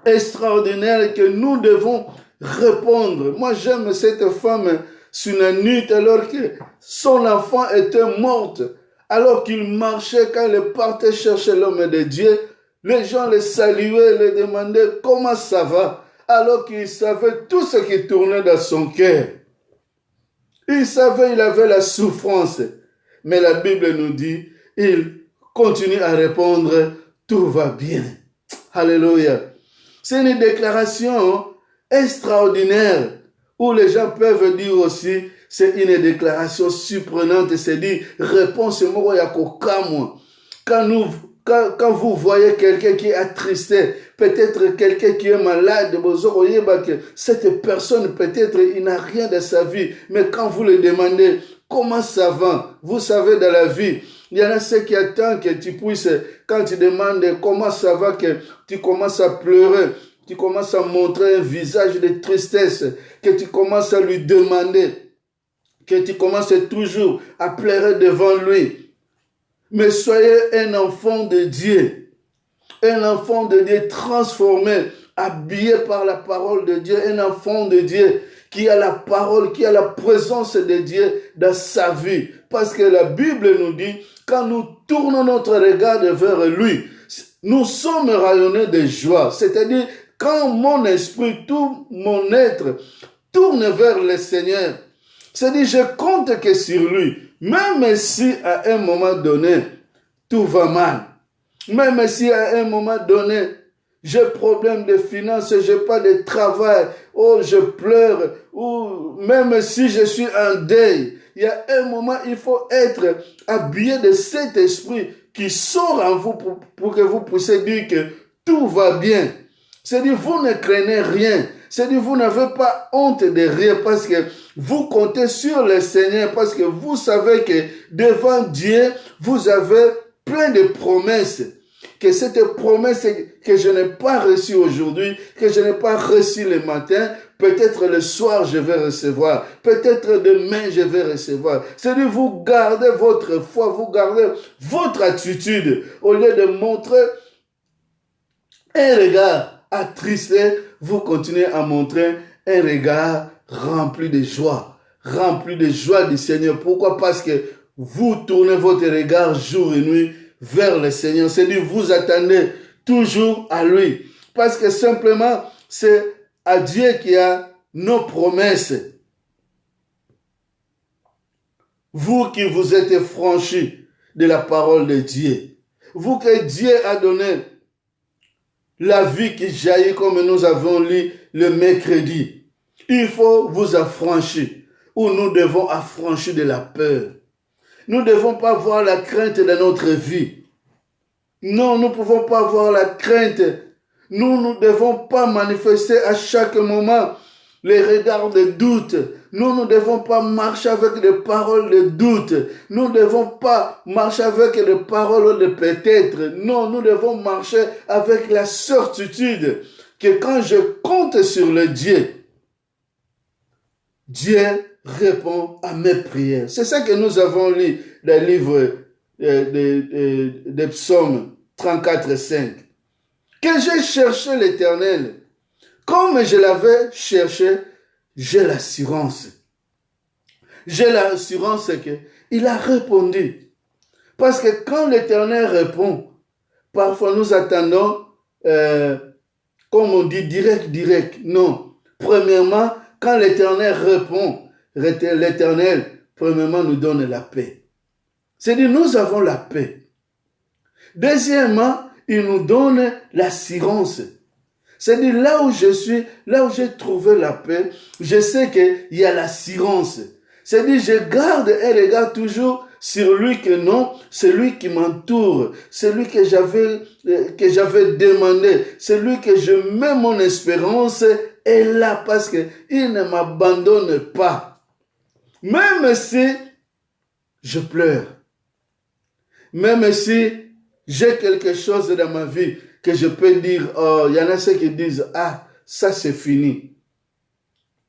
extraordinaire que nous devons répondre. Moi, j'aime cette femme sunamite alors que son enfant était morte. Alors qu'il marchait, quand il partait chercher l'homme de Dieu, les gens le saluaient, le demandaient comment ça va, alors qu'il savait tout ce qui tournait dans son cœur. Il savait, il avait la souffrance. Mais la Bible nous dit, il continue à répondre, tout va bien. Alléluia. C'est une déclaration extraordinaire où les gens peuvent dire aussi, c'est une déclaration surprenante, c'est dire, réponse moi yakokamwa. Quand vous voyez quelqu'un qui est attristé, peut-être quelqu'un qui est malade, cette personne peut-être il n'a rien de sa vie, mais quand vous le demandez, comment ça va? Vous savez dans la vie, il y en a ceux qui attendent que tu puisses, quand tu demandes comment ça va, que tu commences à pleurer, tu commences à montrer un visage de tristesse, que tu commences à lui demander, que tu commences toujours à pleurer devant lui. Mais soyez un enfant de Dieu transformé, habillé par la parole de Dieu, un enfant de Dieu qui a la parole, qui a la présence de Dieu dans sa vie. Parce que la Bible nous dit, quand nous tournons notre regard vers lui, nous sommes rayonnés de joie. C'est-à-dire, quand mon esprit, tout mon être tourne vers le Seigneur, c'est-à-dire, je compte que sur lui. Même si à un moment donné, tout va mal. Même si à un moment donné, j'ai problème de finances, j'ai pas de travail, oh je pleure, ou même si je suis en deuil, il y a un moment, il faut être habillé de cet esprit qui sort en vous pour que vous puissiez dire que tout va bien. C'est-à-dire, vous ne craignez rien. C'est-à-dire, vous n'avez pas honte de rien parce que vous comptez sur le Seigneur, parce que vous savez que devant Dieu, vous avez plein de promesses. Que cette promesse que je n'ai pas reçue aujourd'hui, que je n'ai pas reçue le matin, peut-être le soir je vais recevoir, peut-être demain je vais recevoir. C'est-à-dire, vous gardez votre foi, vous gardez votre attitude, au lieu de montrer un regard attristé, vous continuez à montrer un regard rempli de joie du Seigneur. Pourquoi? Parce que vous tournez votre regard jour et nuit vers le Seigneur. C'est-à-dire, vous attendez toujours à lui. Parce que simplement, c'est à Dieu qui a nos promesses. Vous qui vous êtes franchis de la parole de Dieu. Vous que Dieu a donné la vie qui jaillit comme nous avons lu le mercredi. Il faut vous affranchir, ou nous devons affranchir de la peur. Nous ne devons pas avoir la crainte de notre vie. Non, nous ne pouvons pas avoir la crainte. Nous ne devons pas manifester à chaque moment les regards de doute. Nous ne devons pas marcher avec des paroles de doute. Nous ne devons pas marcher avec des paroles de peut-être. Non, nous devons marcher avec la certitude que quand je compte sur le Dieu, Dieu répond à mes prières. C'est ça que nous avons lu dans le livre des psaumes 34:5. Que j'ai cherché l'Éternel, comme je l'avais cherché, j'ai l'assurance. J'ai l'assurance qu'il a répondu. Parce que quand l'Éternel répond, parfois nous attendons, comme on dit, direct. Non. Premièrement, quand l'Éternel répond, l'Éternel, premièrement, nous donne la paix. C'est-à-dire, nous avons la paix. Deuxièmement, il nous donne l'assurance. C'est-à-dire, là où je suis, là où j'ai trouvé la paix, je sais qu'il y a l'assurance. C'est-à-dire, je garde un regard toujours sur lui que non, c'est lui qui m'entoure, c'est lui que j'avais demandé, c'est lui que je mets mon espérance est là parce que il ne m'abandonne pas. Même si je pleure, même si j'ai quelque chose dans ma vie que je peux dire, oh, il y en a ceux qui disent, ah, ça c'est fini.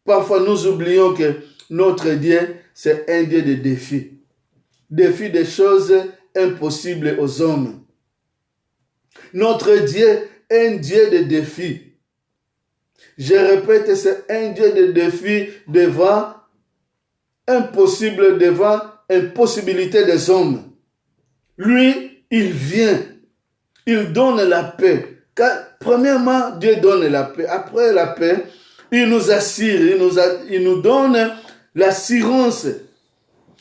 Parfois nous oublions que notre Dieu, c'est un Dieu de défis. Défis des choses impossibles aux hommes. Notre Dieu est un Dieu de défis. Je répète, c'est un Dieu de défi devant impossible, devant impossibilité des hommes. Lui, il vient, il donne la paix. Car, premièrement, Dieu donne la paix. Après la paix, il nous assure, il nous donne l'assurance.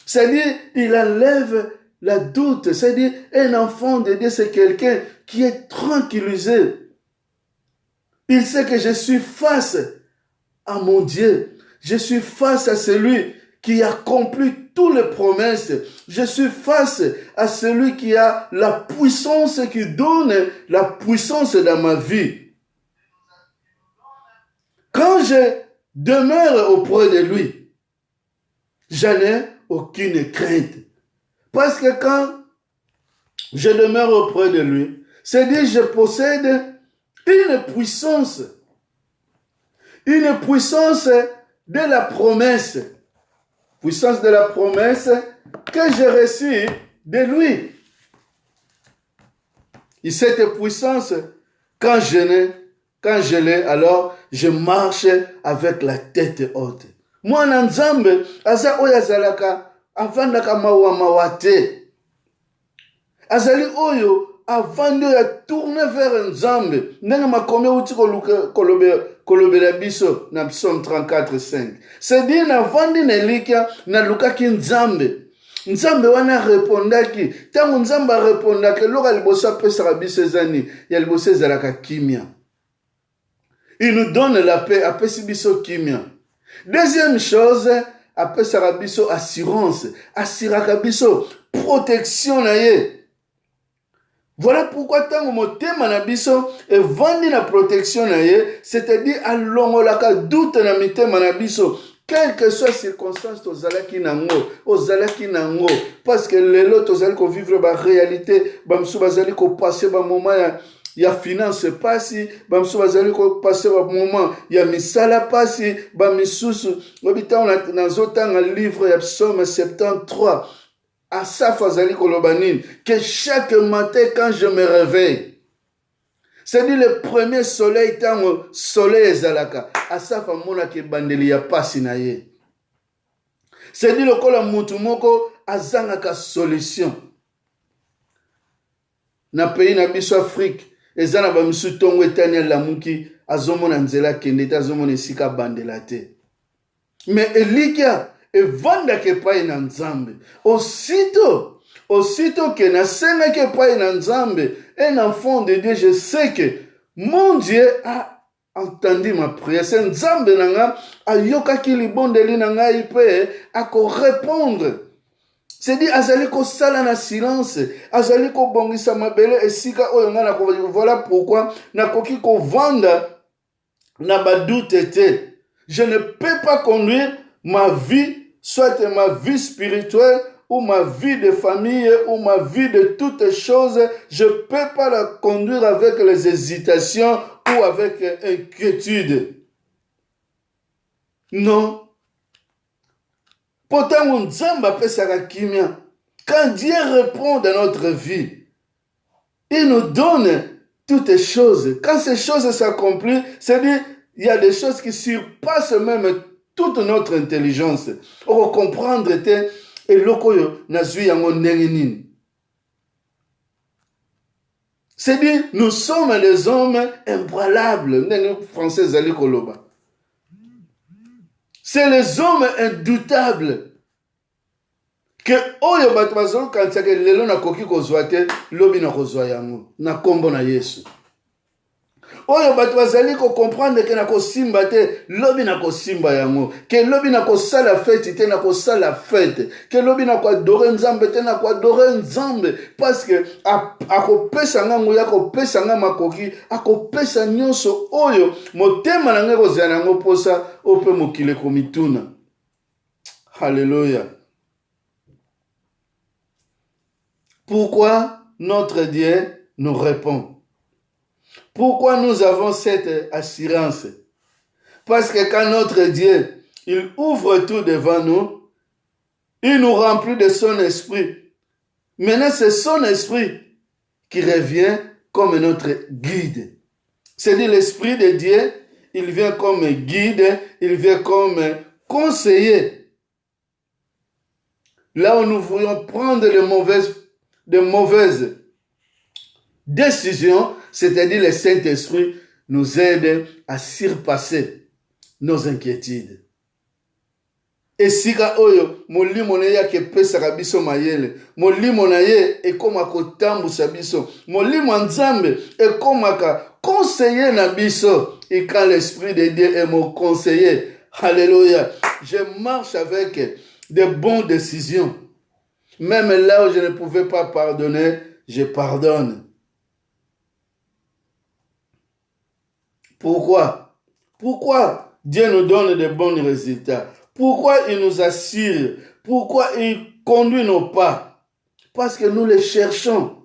C'est-à-dire, il enlève la doute. C'est-à-dire, un enfant de Dieu, c'est quelqu'un qui est tranquillisé. Il sait que je suis face à mon Dieu. Je suis face à celui qui accomplit toutes les promesses. Je suis face à celui qui a la puissance, qui donne la puissance dans ma vie. Quand je demeure auprès de lui, je n'ai aucune crainte. Parce que quand je demeure auprès de lui, c'est-à-dire que je possède une puissance de la promesse. Puissance de la promesse que j'ai reçue de lui. Et cette puissance, quand je l'ai, alors je marche avec la tête haute. Moi, Nzambe, asa oya zalaka, avandaka mawa te. Azali oyo, avant de tourner vers Nzambe, nanga makome uti kolobela biso na Psaume 34:5. C'est dire na vandi na likia na lukaki Nzambe. Nzambe wana répondaki, tango Nzambe répondaki, loka liboso apesaka biso ezani, ya liboso ezalaka kimia. Il nous donne la paix, apesi biso kimia. Deuxième chose, apesaka biso assurance, assuraka biso protection na ye. Voilà pourquoi tant motema na biso et vandi na protection na ye, c'est-à-dire alongolaka doute na mitema na biso, quelle que soit circonstance tozalaki nango, parce que lelo tozali ko vivre ba réalité, bamsu bazali ko passer ba moment ya finance pasi, bamsu bazali ko passer ba moment ya misala pasi, ba misusu obita na zotanga livre ya Psaume 73. Asaf azali kolobanine, que chaque matin quand je me réveille, c'est-à-dire le premier soleil, tango soleil ezalaka, Asaf amona ke bandeli ya pasi na ye. C'est-à-dire lokola mutu moko azangaka solution. Na pays na biso Afrique, ezana ba misu tongo etani lamuki, azomona nzela kende te, azomona esika bandela te. Mais Elikia et vanda ke pai na Nzambe. Aussitôt que na senga ke pai na Nzambe, un enfant de Dieu, je sais que mon Dieu a entendu ma prière. C'est Nzambe nanga a yoka ki libondeli nanga ipe a ko répondre. C'est-à-dire azali ko sala na silence, azali ko bongisa mabele esika oyo nga na ko. Voilà pourquoi na koki ko vanda na badoute te. Je ne peux pas conduire ma vie, soit ma vie spirituelle, ou ma vie de famille, ou ma vie de toutes choses, je ne peux pas la conduire avec les hésitations ou avec inquiétude. Non. Pourtant, on Nzamba pesaka kimia. Quand Dieu répond dans notre vie, il nous donne toutes les choses. Quand ces choses s'accomplissent, c'est-à-dire, il y a des choses qui surpassent même toute notre intelligence. On comprendre te et lokoyo nazui yango ndenge nini. C'est-à-dire, nous sommes des hommes imbréables. Ndenge français zali koloba. C'est les hommes indoutables. Que oyo bato bazolo kantiaka lelo na koki kozwa te, lobi na kozwa yango na kombo na Yesu. Oyo bato bazali ko comprendre que na ko simba te, lobi na ko simba yango, que lobi na ko sala fête te, na ko sala fête, que lobi na ko adorer Nzambe te, na ko adorer Nzambe, parce que akopesa ngango ya kopesa nga makoki, akopesa nyonso oyo motema na ngai kozala nango posa ope mokile komituna. Alléluia. Pourquoi notre Dieu nous répond? Pourquoi nous avons cette assurance? Parce que quand notre Dieu, il ouvre tout devant nous, il nous remplit de son esprit. Maintenant, c'est son esprit qui revient comme notre guide. C'est-à-dire l'esprit de Dieu, il vient comme guide, il vient comme conseiller. Là où nous voulions prendre de mauvaises décisions, c'est-à-dire le Saint-Esprit nous aide à surpasser nos inquiétudes. Esika oyo molimo na ye akepesaka biso mayele, molimo na ye ekomaka kotambusa biso, molimo nzambe ekomaka conseiller na biso. Et quand l'Esprit de Dieu est mon conseiller, alléluia, je marche avec de bonnes décisions. Même là où je ne pouvais pas pardonner, je pardonne. Pourquoi? Pourquoi Dieu nous donne de bons résultats? Pourquoi il nous assure? Pourquoi il conduit nos pas? Parce que nous les cherchons.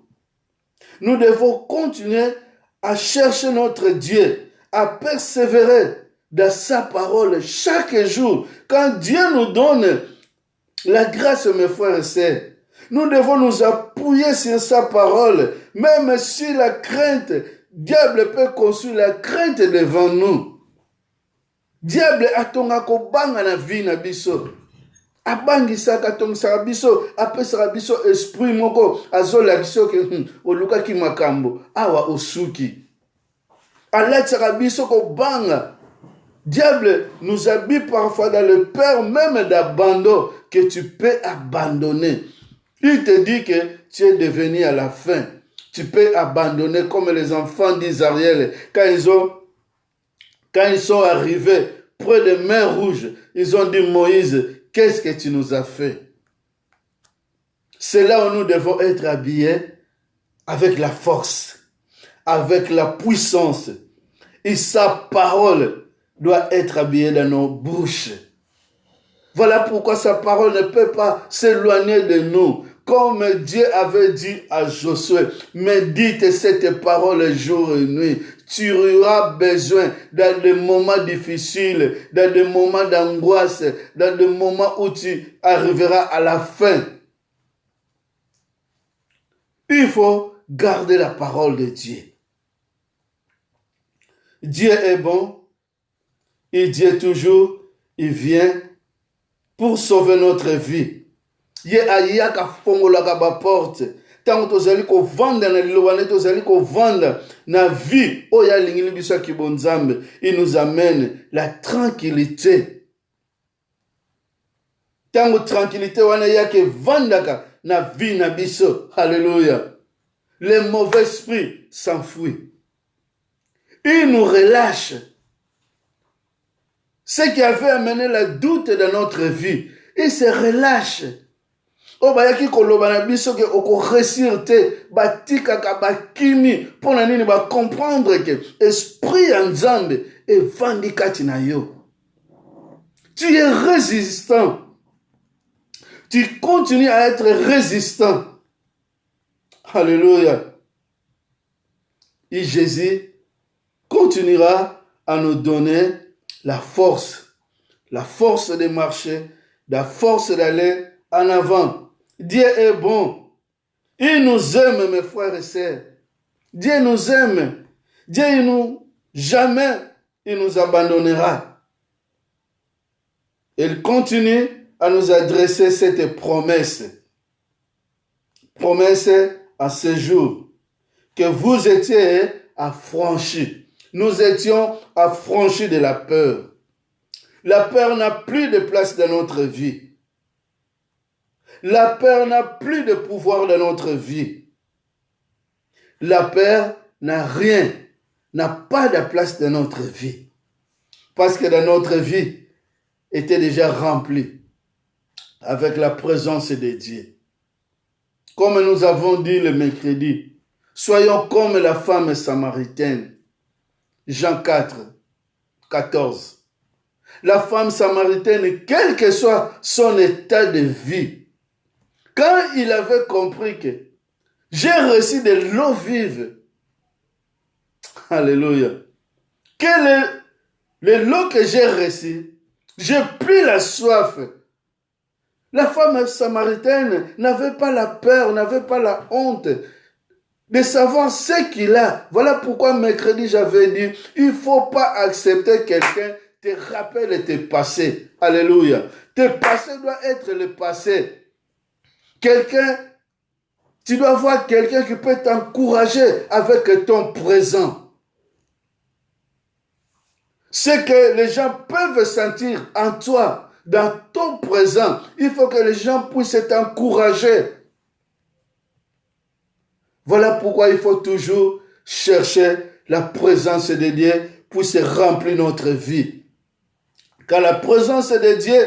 Nous devons continuer à chercher notre Dieu, à persévérer dans sa parole chaque jour. Quand Dieu nous donne la grâce, mes frères et sœurs, nous devons nous appuyer sur sa parole, même si la crainte, diable peut construire la crainte devant nous. Diable atonga ko banga na vie na biso. Abangisaka tongisaka biso, apesaka biso esprit moko azola biso ke oluka ki makambo awa osuki. Alatsaka biso ko banga. Diable nous habille parfois dans le peur même d'abandon que tu peux abandonner. Il te dit que tu es devenu à la fin. Tu peux abandonner comme les enfants d'Israël quand ils sont arrivés près de mer rouge, ils ont dit Moïse, qu'est-ce que tu nous as fait? C'est là où nous devons être habillés avec la force, avec la puissance. Et sa parole doit être habillée dans nos bouches. Voilà pourquoi sa parole ne peut pas s'éloigner de nous. Comme Dieu avait dit à Josué, médite cette parole jour et nuit. Tu auras besoin dans des moments difficiles, dans des moments d'angoisse, dans des moments où tu arriveras à la fin. Il faut garder la parole de Dieu. Dieu est bon, et Dieu toujours, il vient pour sauver notre vie. Ye ayaka fongolaka ba porte. Tango tozali ko vanda na lilowane tozali ko vanda na vie oya lingili biso ki bonzambe, il nous amène la tranquillité. Tango tranquillité wana yake vandaka na vie na biso. Alléluia. Les mauvais esprits s'enfuient. Il nous relâche. Ce qui avait amené le doute dans notre vie, il se relâche. O bayaki koloba na biso ke oko réussir te batika ka bakimi pona nini ba comprendre que esprit ya Nzambe evandi kati na yo. Tu es résistant. Tu continues à être résistant. Alléluia. Et Jésus continuera à nous donner la force de marcher, la force d'aller en avant. Dieu est bon. Il nous aime, mes frères et sœurs. Dieu nous aime. Dieu jamais il nous abandonnera. Il continue à nous adresser cette promesse. Promesse à ce jour. Que vous étiez affranchis. Nous étions affranchis de la peur. La peur n'a plus de place dans notre vie. La peur n'a plus de pouvoir dans notre vie. La peur n'a pas de place dans notre vie. Parce que dans notre vie était déjà remplie avec la présence de Dieu. Comme nous avons dit le mercredi, soyons comme la femme samaritaine. Jean 4, 14. La femme samaritaine, quel que soit son état de vie, quand il avait compris que j'ai reçu de l'eau vive, alléluia, quelle est l'eau que j'ai reçue, j'ai plus la soif. La femme samaritaine n'avait pas la peur, n'avait pas la honte de savoir ce qu'il a. Voilà pourquoi mercredi j'avais dit, il ne faut pas accepter quelqu'un te rappelle tes passés. Alléluia. Tes passés doivent être le passé. Quelqu'un, tu dois voir quelqu'un qui peut t'encourager avec ton présent. Ce que les gens peuvent sentir en toi, dans ton présent, il faut que les gens puissent t'encourager. Voilà pourquoi il faut toujours chercher la présence de Dieu pour se remplir notre vie. Quand la présence de Dieu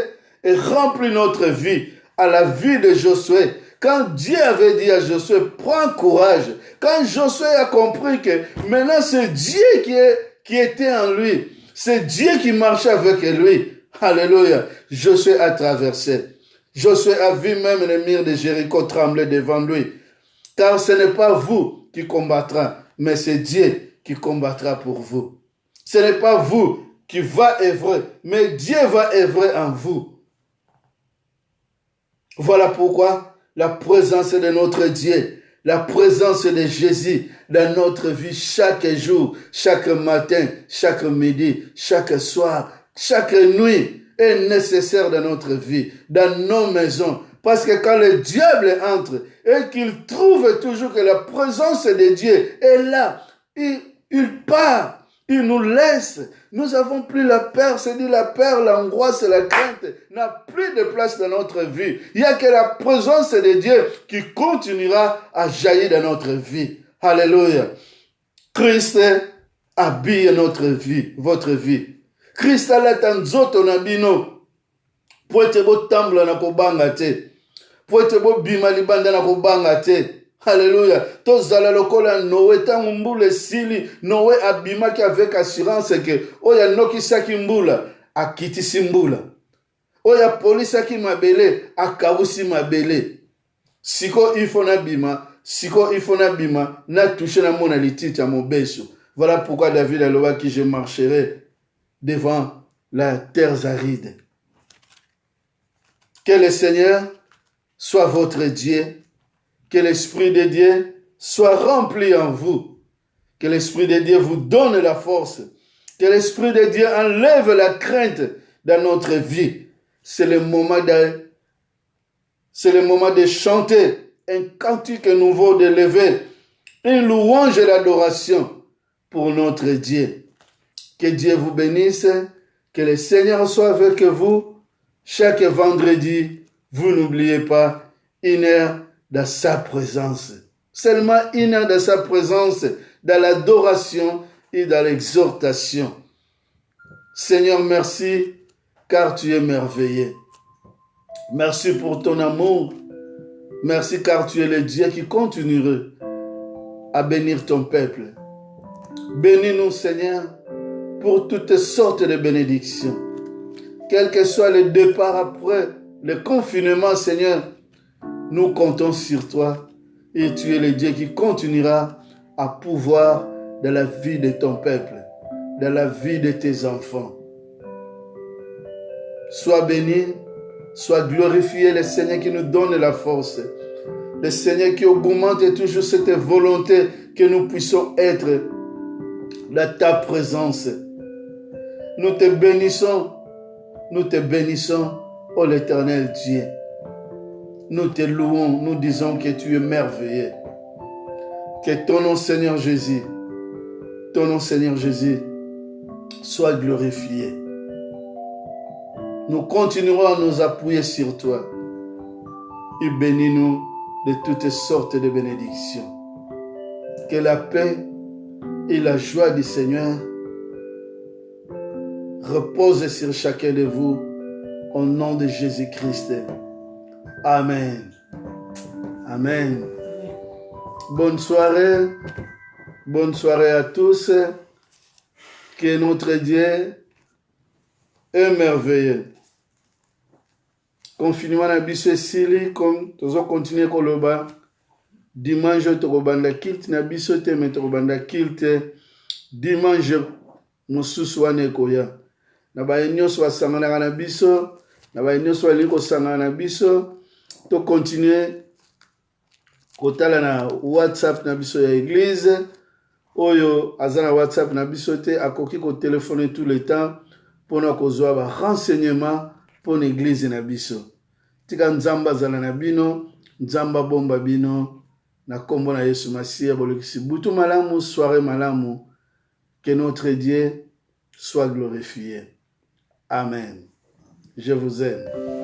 est remplie notre vie, à la vie de Josué, quand Dieu avait dit à Josué, prends courage, quand Josué a compris que maintenant c'est Dieu qui était en lui, c'est Dieu qui marchait avec lui, alléluia, Josué a traversé. Josué a vu même les murs de Jéricho trembler devant lui. Car ce n'est pas vous qui combattra, mais c'est Dieu qui combattra pour vous. Ce n'est pas vous qui va œuvrer, mais Dieu va œuvrer en vous. Voilà pourquoi la présence de notre Dieu, la présence de Jésus dans notre vie chaque jour, chaque matin, chaque midi, chaque soir, chaque nuit est nécessaire dans notre vie, dans nos maisons. Parce que quand le diable entre et qu'il trouve toujours que la présence de Dieu est là, il part, il nous laisse. Nous n'avons plus la peur, c'est dit la peur, l'angoisse, la crainte n'a plus de place dans notre vie. Il n'y a que la présence de Dieu qui continuera à jaillir dans notre vie. Alléluia. Christ habille notre vie, votre vie. Christ alata nzoto na bino. Po ete botambola na kobanga te. Po ete bobima libanda na kobanga te. Alléluia. Tozala lokola Noé tangu mbula esili. Noé abimaki avec assurance que oya nokisaki mbula akitisi mbula. Oya polisaki mabele akabusi mabele. Siko ifo na bima, siko ifo na bima na touché na mona lititi ya mobeso. Voilà pourquoi David a loi qui je marcherai devant la terre aride. Que le Seigneur soit votre Dieu, que l'Esprit de Dieu soit rempli en vous, que l'Esprit de Dieu vous donne la force, que l'Esprit de Dieu enlève la crainte dans notre vie. C'est le moment de chanter un cantique nouveau, de lever une louange et l'adoration pour notre Dieu. Que Dieu vous bénisse, que le Seigneur soit avec vous. Chaque vendredi, vous n'oubliez pas, 1 heure dans sa présence. Seulement 1 heure dans sa présence, dans l'adoration et dans l'exhortation. Seigneur, merci, car tu es merveilleux. Merci pour ton amour. Merci, car tu es le Dieu qui continuera à bénir ton peuple. Bénis-nous, Seigneur, pour toutes sortes de bénédictions. Quel que soit le départ après le confinement, Seigneur, nous comptons sur toi et tu es le Dieu qui continuera à pouvoir dans la vie de ton peuple, dans la vie de tes enfants. Sois béni, sois glorifié, le Seigneur qui nous donne la force, le Seigneur qui augmente toujours cette volonté que nous puissions être dans ta présence. Nous te bénissons, ô l'Éternel Dieu. Nous te louons, nous disons que tu es merveilleux. Que ton nom, Seigneur Jésus, soit glorifié. Nous continuerons à nous appuyer sur toi. Et bénis-nous de toutes sortes de bénédictions. Que la paix et la joie du Seigneur reposent sur chacun de vous au nom de Jésus-Christ. Amen. Amen. Bonne soirée à tous. Que notre Dieu est merveilleux. Confinement na biso esili comme tozo continuer koloba dimanche tokobanda kilt na biso te mais tokobanda kilt dimanche mosusu wana ekoya na baye nyonso basanganaka na biso na baye nyonso balingi kosangana na biso to continuer kotala na WhatsApp na biso ya église. Oyo azana WhatsApp na biso te akoki ko téléphoner tout le temps pona kozwa ba renseignement pour l'église na biso. Tika nzamba zala na bino, nzamba bomba bino na kombo na Yesu Masiya bolokisi butu malamu, soirée malamu. Que notre Dieu soit glorifié. Amen. Je vous aime.